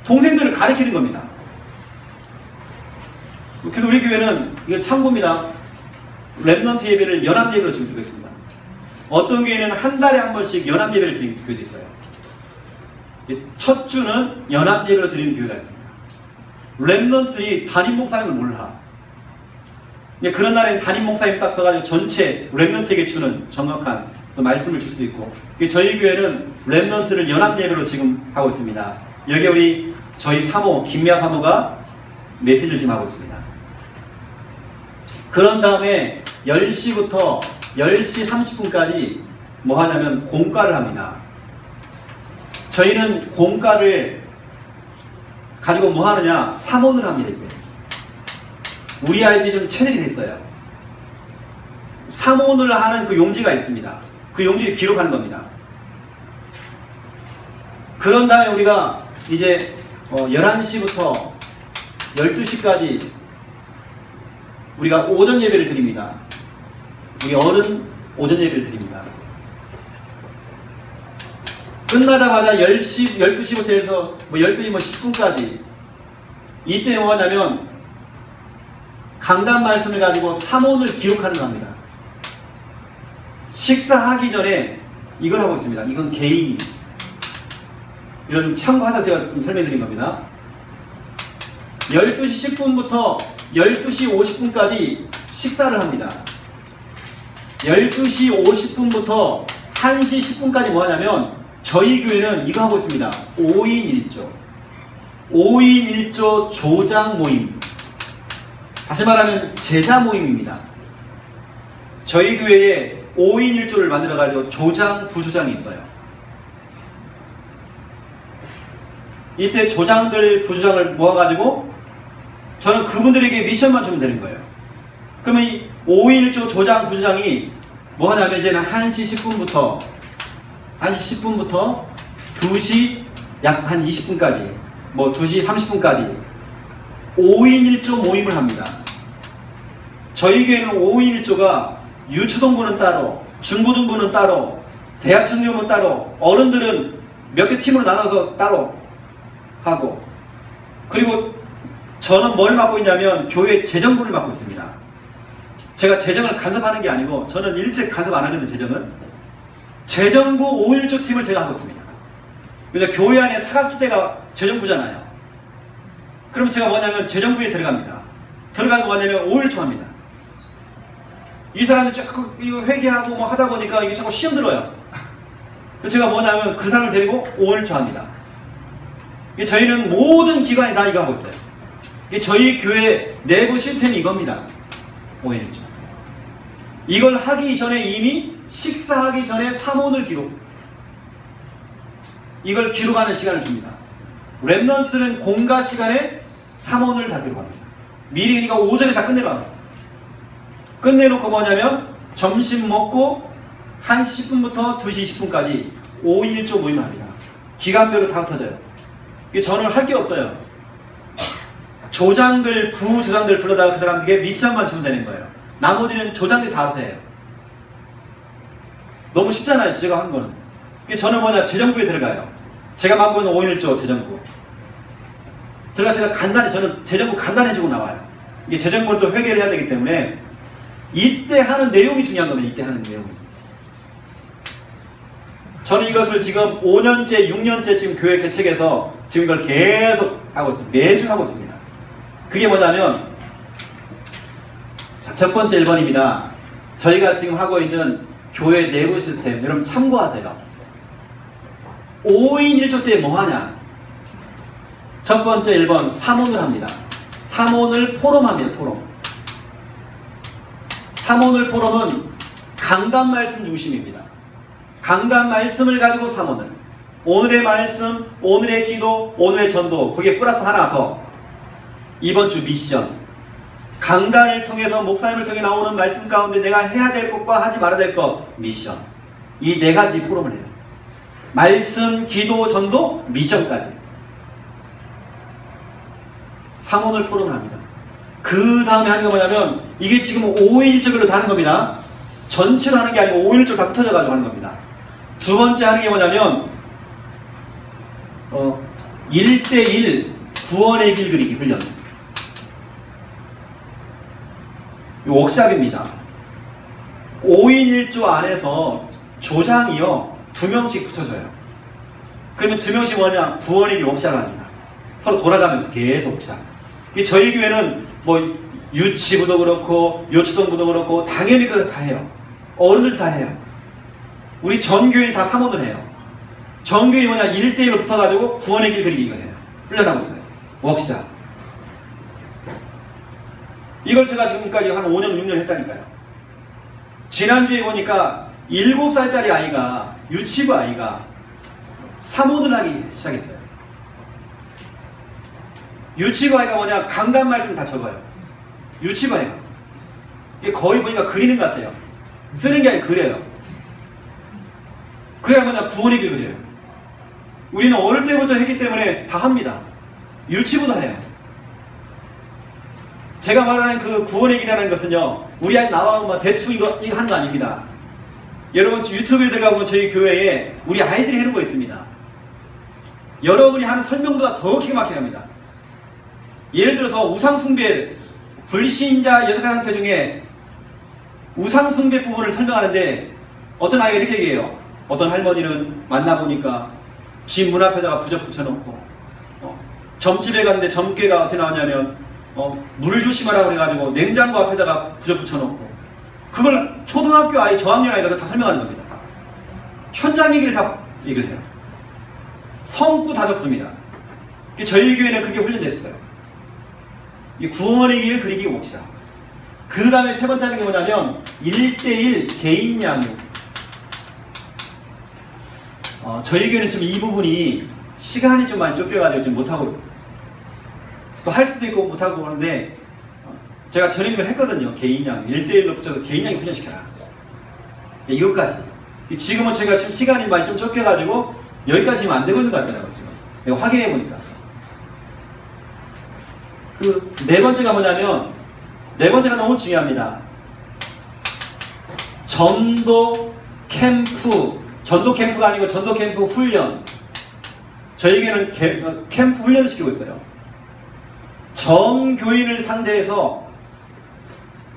동생들을 가르치는 겁니다. 그래서 우리 교회는 이거 참고입니다. 랩넌트 예배를 연합 예배로 지금 드리고 있습니다. 어떤 교회는 한 달에 한 번씩 연합 예배를 드리는 교회도 있어요. 첫 주는 연합 예배로 드리는 교회가 있습니다. 랩넌트들이 담임 목사님을 몰라. 그런 날에는 담임 목사님 딱 써가지고 전체 랩넌트에게 주는 정확한 또 말씀을 줄 수도 있고. 저희 교회는 랩넌트를 연합 예배로 지금 하고 있습니다. 여기 우리 저희 사모 김미아 사모가 메시지를 지금 하고 있습니다. 그런 다음에 10시부터 10시 30분까지 뭐 하냐면 공과를 합니다. 저희는 공과를 가지고 뭐 하느냐, 사모를 합니다. 이게. 우리 아이들이 좀 체질이 됐어요. 사모를 하는 그 용지가 있습니다. 그 용지를 기록하는 겁니다. 그런 다음에 우리가 이제 11시부터 12시까지 우리가 오전 예배를 드립니다. 우리 어른 오전 예배를 드립니다. 끝나자마자 12시부터 해서 12시 10분까지 이때 뭐냐면 강단 말씀을 가지고 사모를 기록하는 겁니다. 식사하기 전에 이걸 하고 있습니다. 이건 개인이. 이런 참고해서 제가 좀 설명드린 겁니다. 12시 10분부터 12시 50분까지 식사를 합니다. 12시 50분부터 1시 10분까지 뭐 하냐면 저희 교회는 이거 하고 있습니다. 5인 1조. 5인 1조 조장 모임. 다시 말하면 제자 모임입니다. 저희 교회에 5인 1조를 만들어가지고 조장, 부조장이 있어요. 이때 조장들, 부조장을 모아가지고 저는 그분들에게 미션만 주면 되는 거예요. 그러면 이 5인 1조 조장, 부조장이 뭐 하냐면 이제는 1시 10분부터 2시 약 한 20분까지 뭐 2시 30분까지 5인 1조 모임을 합니다. 저희 교회는 5인 1조가 유초등부는 따로, 중고등부는 따로, 대학 청년부는 따로, 어른들은 몇 개 팀으로 나눠서 따로 하고, 그리고 저는 뭘 맡고 있냐면 교회 재정부를 맡고 있습니다. 제가 재정을 간섭하는 게 아니고 저는 일체 간섭 안 하거든요. 재정부 5인 1조 팀을 제가 하고 있습니다. 그래서 교회 안에 사각지대가 재정부잖아요. 그럼 제가 뭐냐면 재정부에 들어갑니다. 들어가서 뭐냐면 5인 1조 합니다. 이 사람들 자꾸 이거 회계하고 뭐 하다 보니까 이게 자꾸 시험 들어요. 그래서 제가 뭐냐면 그 사람을 데리고 5인 1조 합니다. 저희는 모든 기관이 다 이거 하고 있어요. 저희 교회 내부 시스템이 이겁니다. 5인 1조. 이걸 하기 전에 이미 식사하기 전에 사모를 기록. 이걸 기록하는 시간을 줍니다. 랩넌트는 공과 시간에 사모를 다 기록합니다. 미리 그러니까 오전에 다 끝내놔요. 끝내놓고 뭐냐면 점심 먹고 1시 10분부터 2시 20분까지 5인 1조 모임을 합니다. 기간별로 다 흩어져요. 저는 할 게 없어요. 조장들, 부조장들 불러다가 그 사람들에게 미션만 주면 되는 거예요. 나머지는 조장들이 다 알아서 해요. 너무 쉽잖아요. 제가 하는 거는. 저는 뭐냐, 재정부에 들어가요. 제가 맡고 있는 5.1조 재정부. 들어가 제가 간단히, 저는 재정부 간단해지고 나와요. 이게 재정부를 또 회계를 해야 되기 때문에 이때 하는 내용이 중요한 겁니다. 이때 하는 내용이. 저는 이것을 지금 5년째, 6년째 지금 교회 개척해서 지금 이걸 계속 하고 있습니다. 매주 하고 있습니다. 그게 뭐냐면, 자, 첫 번째 1번입니다. 저희가 지금 하고 있는 교회 내부 시스템, 여러분 참고하세요. 5인 1조 때 뭐 하냐? 첫 번째 1번, 삼원을 합니다. 삼원을 포럼합니다. 포럼. 삼원을 포럼은 강단 말씀 중심입니다. 강단 말씀을 가지고 삼원을. 오늘의 말씀, 오늘의 기도, 오늘의 전도, 거기에 플러스 하나 더. 이번 주 미션. 강단을 통해서 목사님을 통해 나오는 말씀 가운데 내가 해야 될 것과 하지 말아야 될 것, 미션. 이 네 가지 포럼을 해요. 말씀, 기도, 전도, 미션까지. 삼원을 포럼을 합니다. 그 다음에 하는 거 뭐냐면, 이게 지금 5인 1조별로 다 하는 겁니다. 전체로 하는 게 아니고 5인 1조 다 흩어져가지고 하는 겁니다. 두 번째 하는 게 뭐냐면, 1대1 구원의 길 그리기 훈련. 이 워크샵입니다. 5인 1조 안에서 조장이요, 2명씩 붙여줘요. 그러면 2명씩 뭐냐? 구원의 길 워크샵을 합니다. 서로 돌아가면서 계속 워크샵. 저희 교회는 뭐 유치부도 그렇고 요초동부도 그렇고 당연히 그거 다 해요. 어른들 다 해요. 우리 전 교인이 다 삼원을 해요. 전 교인이 뭐냐? 1대1로 붙어가지고 구원의 길 그리기 이거 해요. 훈련하고 있어요. 워크샵. 이걸 제가 지금까지 한 5년, 6년 했다니까요. 지난주에 보니까 7살짜리 아이가, 유치부 아이가 삼원을 하기 시작했어요. 유치부 아이가 뭐냐? 강단 말씀 다 적어요. 유치부 아이가. 이게 거의 보니까 그리는 것 같아요. 쓰는 게 아니라 그려요. 그게 뭐냐? 구원의 길 그려요. 우리는 어릴 때부터 했기 때문에 다 합니다. 유치부도 해요. 제가 말하는 그 구원의 길이라는 것은요, 우리 아이 나와서 뭐 대충 이거 하는 거 아닙니다. 여러분 유튜브에 들어가보면 저희 교회에 우리 아이들이 하는 거 있습니다. 여러분이 하는 설명보다 더 기가 막히게 합니다. 예를 들어서 우상숭배, 불신자 6상태 중에 우상숭배 부분을 설명하는데 어떤 아이가 이렇게 얘기해요. 어떤 할머니는 만나보니까 집 문 앞에다가 부적 붙여놓고 점집에 갔는데 점괘가 어떻게 나왔냐면 물 조심하라고 그래가지고 냉장고 앞에다가 부적 붙여놓고 그걸 초등학교 아이, 저학년 아이가 다 설명하는 겁니다. 현장 얘기를 다 얘기를 해요. 성구 다 적습니다. 저희 교회는 그렇게 훈련됐어요. 이 구원의 길 그리기 워크샵. 그 다음에 세 번째 하는 게 뭐냐면 1대1 개인 양육. 저희 교회는 지금 이 부분이 시간이 좀 많이 쫓겨가지고 지금 못하고 또 할 수도 있고 못하고 하는데 제가 전에 이걸 했거든요. 개인 양육. 1대1로 붙여서 개인 양육 훈련시켜라. 이것까지. 지금은 제가 지금 시간이 많이 좀 쫓겨가지고 여기까지 지금 안 되고 있는 것 같더라고요. 지금. 내가 확인해보니까. 그 네 번째가 뭐냐면 네 번째가 너무 중요합니다. 전도 캠프. 전도 캠프가 아니고 전도 캠프 훈련. 저희에게는 캠프 훈련을 시키고 있어요. 전 교인을 상대해서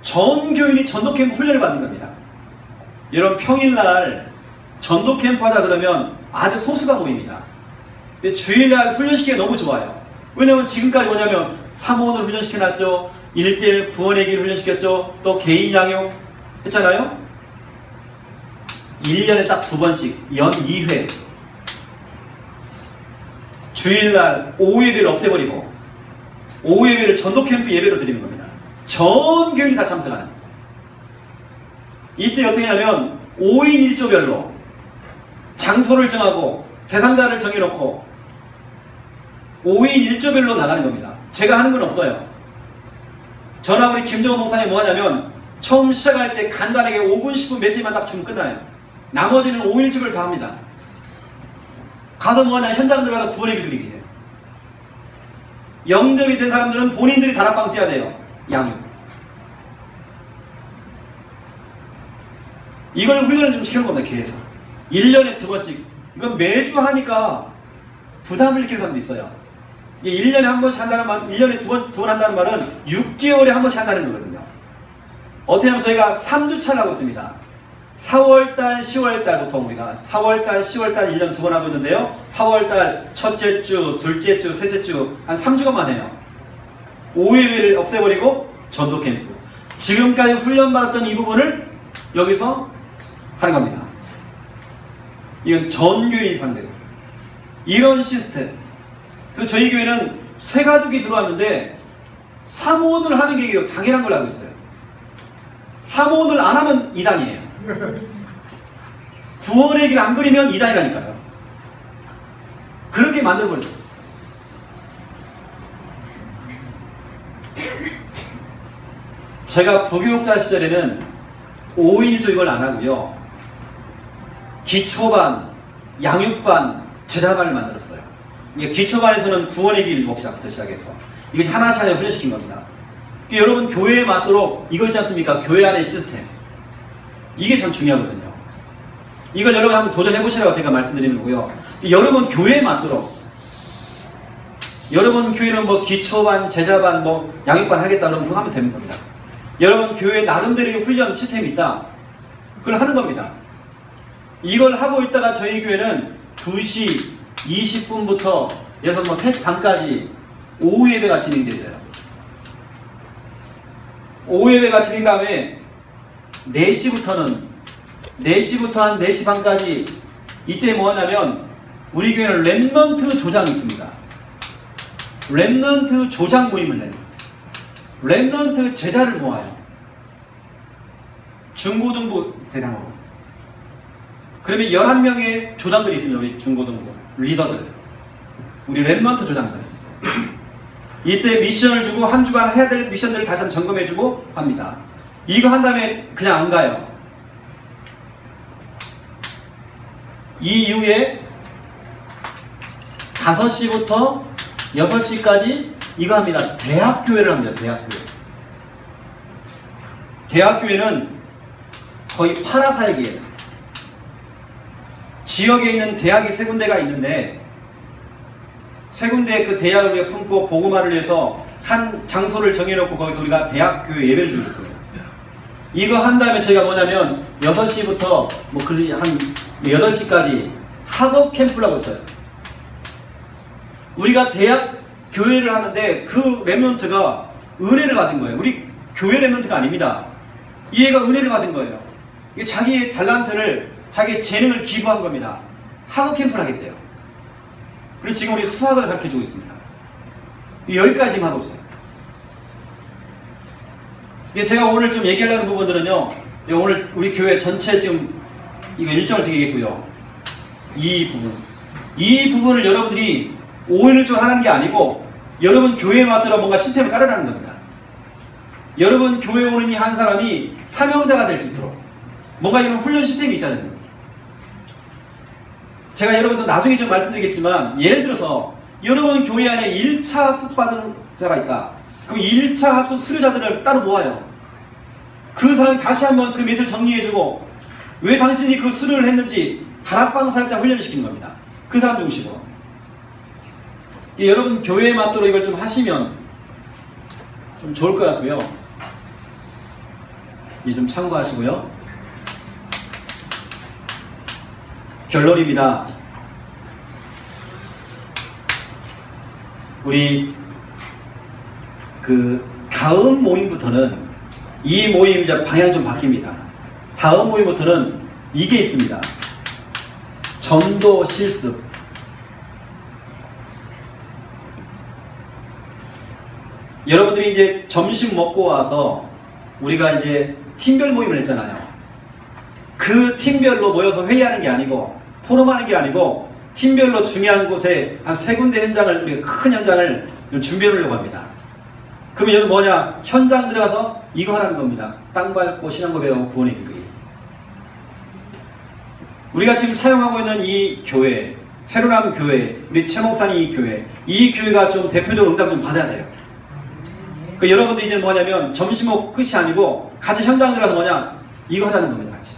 전 교인이 전도 캠프 훈련을 받는 겁니다. 여러분 평일날 전도 캠프 하자 그러면 아주 소수가 모입니다. 주일날 훈련시키기가 너무 좋아요. 왜냐면 지금까지 뭐냐면 3원을 훈련시켜놨죠. 1대1 구원의 길 훈련시켰죠. 또 개인 양육 했잖아요. 1년에 딱 2번씩 연 2회 주일날 오후 예배를 없애버리고 오후 예배를 전도 캠프 예배로 드리는 겁니다. 전 교인이 다 참석하는. 이때 어떻게 하냐면 5인 1조별로 장소를 정하고 대상자를 정해놓고 5인 1조별로 나가는 겁니다. 제가 하는 건 없어요. 저나 우리 김정은 목사님이 뭐 하냐면 처음 시작할 때 간단하게 5분 10분 메시지만 딱 주면 끝나요. 나머지는 5인 1조별로 다 합니다. 가서 뭐 하냐 현장 들어가서 구원의 길 그리기 해요. 영접이 된 사람들은 본인들이 다락방 뛰어야 돼요. 양육. 이걸 훈련을 좀 시키는 겁니다. 계속 1년에 2번씩. 이건 매주 하니까 부담을 느끼는 사람도 있어요. 1년에 한 번씩 한다는 말, 1년에 두 번 한다는 말은 6개월에 한 번씩 한다는 거거든요. 어떻게 하면 저희가 3주차를 하고 있습니다. 4월달, 10월달부터 우리가 4월달, 10월달 1년 2번 하고 있는데요. 4월달 첫째 주, 둘째 주, 셋째 주 한 3주간만 해요. 5회를 없애버리고 전도 캠프. 지금까지 훈련받았던 이 부분을 여기서 하는 겁니다. 이건 전교인 상대로. 이런 시스템. 그래서 저희 교회는 새 가족이 들어왔는데 사모원을 하는 게 당연한 걸 알고 있어요. 사모원을 안 하면 이단이에요. 구원의 길 안 그리면 이단이라니까요. 그렇게 만들어버렸어요. 제가 부교육자 시절에는 5일조 이걸 안 하고요. 기초반, 양육반, 제자반을 만들었어요. 이게 기초반에서는 구원의 길 목시부터 시작해서 이것이 하나씩 하나 훈련시킨 겁니다. 여러분 교회에 맞도록 이거 있지 않습니까? 교회 안의 시스템. 이게 참 중요하거든요. 이걸 여러분 한번 도전해보시라고 제가 말씀드리는 거고요. 여러분 교회에 맞도록 여러분 교회는 뭐 기초반, 제자반, 뭐 양육반 하겠다 그러면 그거 하면 되는 겁니다. 여러분 교회 나름대로의 훈련 시스템이 있다. 그걸 하는 겁니다. 이걸 하고 있다가 저희 교회는 2시 20분부터 예를 들어서 뭐 3시 반까지 오후 예배가 진행되죠. 오후 예배가 진행 다음에 4시부터 한 4시 반까지 이때 뭐 하냐면 우리 교회는 렘넌트 조장이 있습니다. 렘넌트 조장 모임을 내요. 렘넌트 제자를 모아요. 중고등부 대상으로. 그러면 11명의 조장들이 있습니다. 우리 중고등부 리더들. 우리 렘넌트 조장들. 이때 미션을 주고 한 주간 해야 될 미션들을 다시 한번 점검해주고 합니다. 이거 한 다음에 그냥 안 가요. 이 이후에 5시부터 6시까지 이거 합니다. 대학교회를 합니다. 대학교회. 대학교회는 거의 파라사역이에요. 지역에 있는 대학이 3군데가 있는데 3군데 그 대학을 우리가 품고 복음화를 위해서 한 장소를 정해놓고 거기서 우리가 대학교회 예배를 드리고 있습니다. 이거 한 다음에 저희가 뭐냐면 6시부터 뭐 한 8시까지 학업 캠프를 하고 있어요. 우리가 대학 교회를 하는데 그 렘넌트가 은혜를 받은 거예요. 우리 교회 렘넌트가 아닙니다. 이 애가 은혜를 받은 거예요. 이게 자기의 달란트를, 자기의 재능을 기부한 겁니다. 학업 캠프를 하겠대요. 그리고 지금 우리 수학을 가르쳐주고 있습니다. 여기까지 지금 하고 있어요. 이게 제가 오늘 좀 얘기하려는 부분들은요, 오늘 우리 교회 전체 지금 이거 일정을 정해겠고요. 이 부분을 여러분들이 5일을 하는 게 아니고 여러분 교회에 맞도록 뭔가 시스템을 깔아라는 겁니다. 여러분 교회에 오는 이 한 사람이 사명자가 될 수 있도록 뭔가 이런 훈련 시스템이 있어야 됩니다. 제가 여러분도 나중에 좀 말씀드리겠지만 예를 들어서 여러분 교회 안에 1차 합숙 받은 자가 있다. 그럼 1차 합숙 수료자들을 따로 모아요. 그 사람이 다시 한번 그 맷을 정리해주고 왜 당신이 그 수료를 했는지 다락방 사역자 훈련을 시키는 겁니다. 그 사람 중심으로. 여러분 교회에 맞도록 이걸 좀 하시면 좀 좋을 것 같고요. 좀 참고하시고요. 결론입니다. 우리 그 다음 모임부터는 이 모임 이제 방향 좀 바뀝니다. 다음 모임부터는 이게 있습니다. 전도 실습. 여러분들이 이제 점심 먹고 와서 우리가 이제 팀별 모임을 했잖아요. 그 팀별로 모여서 회의하는 게 아니고 포럼하는 게 아니고 팀별로 중요한 곳에 한 3군데 현장을, 우리가 큰 현장을 준비해 놓으려고 합니다. 그러면 여기 뭐냐? 현장 들어가서 이거 하라는 겁니다. 땅 밟고 신앙고 배우고 구원의 길. 우리가 지금 사용하고 있는 이 교회, 새로남 교회, 우리 최 목사님 이 교회, 이 교회가 좀 대표적으로 응답 좀 받아야 돼요. 그 여러분들이 이제 뭐냐면 점심 먹고 끝이 아니고 같이 현장 들어가서 뭐냐? 이거 하자는 겁니다. 같이.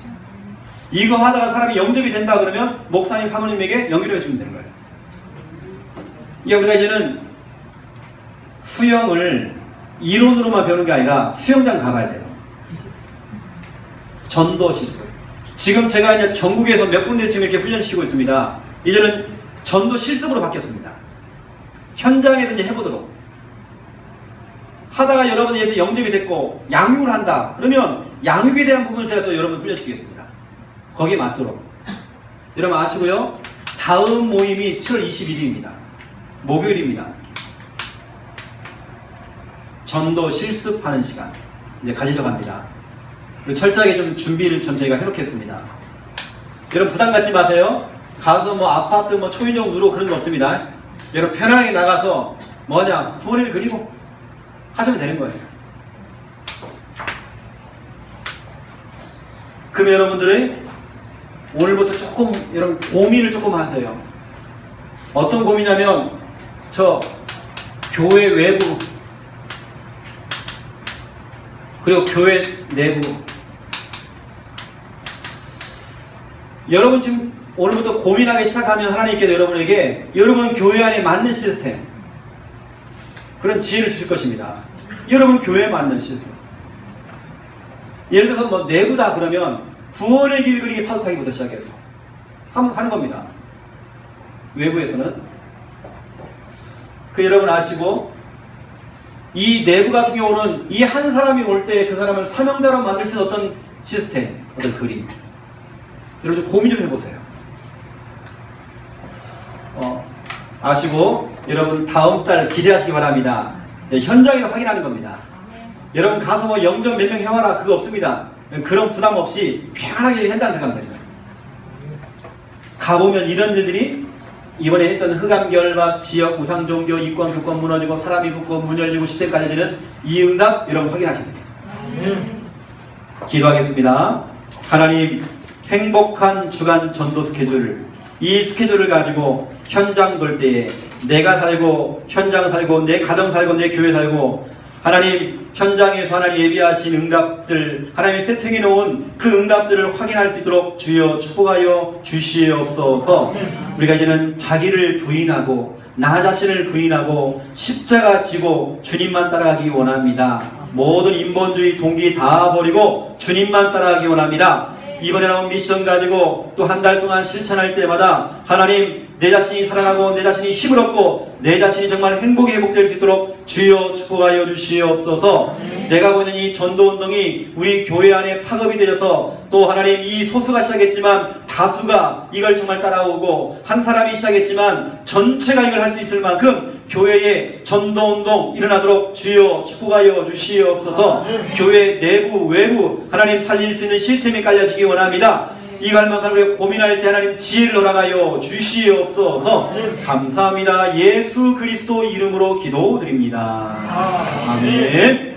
이거 하다가 사람이 영접이 된다 그러면 목사님 사모님에게 연결해 주면 되는 거예요. 이게 우리가 이제는 수영을 이론으로만 배우는 게 아니라 수영장 가봐야 돼요. 전도 실습. 지금 제가 이제 전국에서 몇 군데 지금 이렇게 훈련시키고 있습니다. 이제는 전도 실습으로 바뀌었습니다. 현장에서 이제 해보도록. 하다가 여러분이 이제 영접이 됐고 양육을 한다. 그러면 양육에 대한 부분을 제가 또 여러분 훈련시키겠습니다. 거기에 맞도록. 여러분 아시고요. 다음 모임이 7월 21일입니다. 목요일입니다. 전도 실습하는 시간 이제 가지려고 합니다. 그리고 철저하게 좀 준비를 좀 저희가 해놓겠습니다. 여러분 부담 갖지 마세요. 가서 뭐 아파트 뭐 초인종 누르고 그런 거 없습니다. 여러분 편안하게 나가서 뭐냐 구원을 그리고 하시면 되는 거예요. 그럼 여러분들이 오늘부터 조금 여러분 고민을 조금 하세요. 어떤 고민이냐면 저 교회 외부 그리고 교회 내부 여러분 지금 오늘부터 고민하기 시작하면 하나님께서 여러분에게 여러분 교회 안에 맞는 시스템 그런 지혜를 주실 것입니다. 여러분 교회에 맞는 시스템. 예를 들어서 뭐 내부다 그러면 구원의 길 그리기 파도 타기부터 시작해서 하는 겁니다. 외부에서는 그 여러분 아시고 이 내부 같은 경우는 이 한 사람이 올 때 그 사람을 사명자로 만들 수 있는 어떤 시스템, 어떤 그림. 여러분 좀 고민 좀 해보세요. 아시고 여러분 다음 달 기대하시기 바랍니다. 네, 현장에서 확인하는 겁니다. 여러분 가서 뭐 영접 몇 명 해와라 그거 없습니다. 그런 부담 없이 편하게 현장 들어가면 됩니다. 가보면 이런 일들이 이번에 했던 흑암결박, 지역, 우상종교, 이권, 교권 무너지고 사람이 붙고 문 열리고 시대 깔려지는 이 응답 여러분 확인하시면 됩니다. 기도하겠습니다. 하나님 행복한 주간 전도 스케줄 이 스케줄을 가지고 현장 돌 때에 내가 살고 현장 살고 내 가정 살고 내 교회 살고 하나님 현장에서 하나님 예비하신 응답들 하나님이 세팅해 놓은 그 응답들을 확인할 수 있도록 주여 축복하여 주시옵소서. 우리가 이제는 자기를 부인하고 나 자신을 부인하고 십자가 지고 주님만 따라가기 원합니다. 모든 인본주의 동기 다 버리고 주님만 따라가기 원합니다. 이번에 나온 미션 가지고 또 한 달 동안 실천할 때마다 하나님 내 자신이 살아가고 내 자신이 힘을 얻고 내 자신이 정말 행복이 회복될 수 있도록 주여 축복하여 주시옵소서. 내가 보는 이 전도운동이 우리 교회 안에 파급이 되어서 또 하나님 이 소수가 시작했지만 다수가 이걸 정말 따라오고 한 사람이 시작했지만 전체가 이걸 할 수 있을 만큼 교회의 전도운동 일어나도록 주여 축복하여 주시옵소서. 교회 내부 외부 하나님 살릴 수 있는 시스템이 깔려지기 원합니다. 이 갈망을 우리가 고민할 때 하나님 지혜를 허락하여 주시옵소서. 감사합니다. 예수 그리스도 이름으로 기도드립니다. 아멘.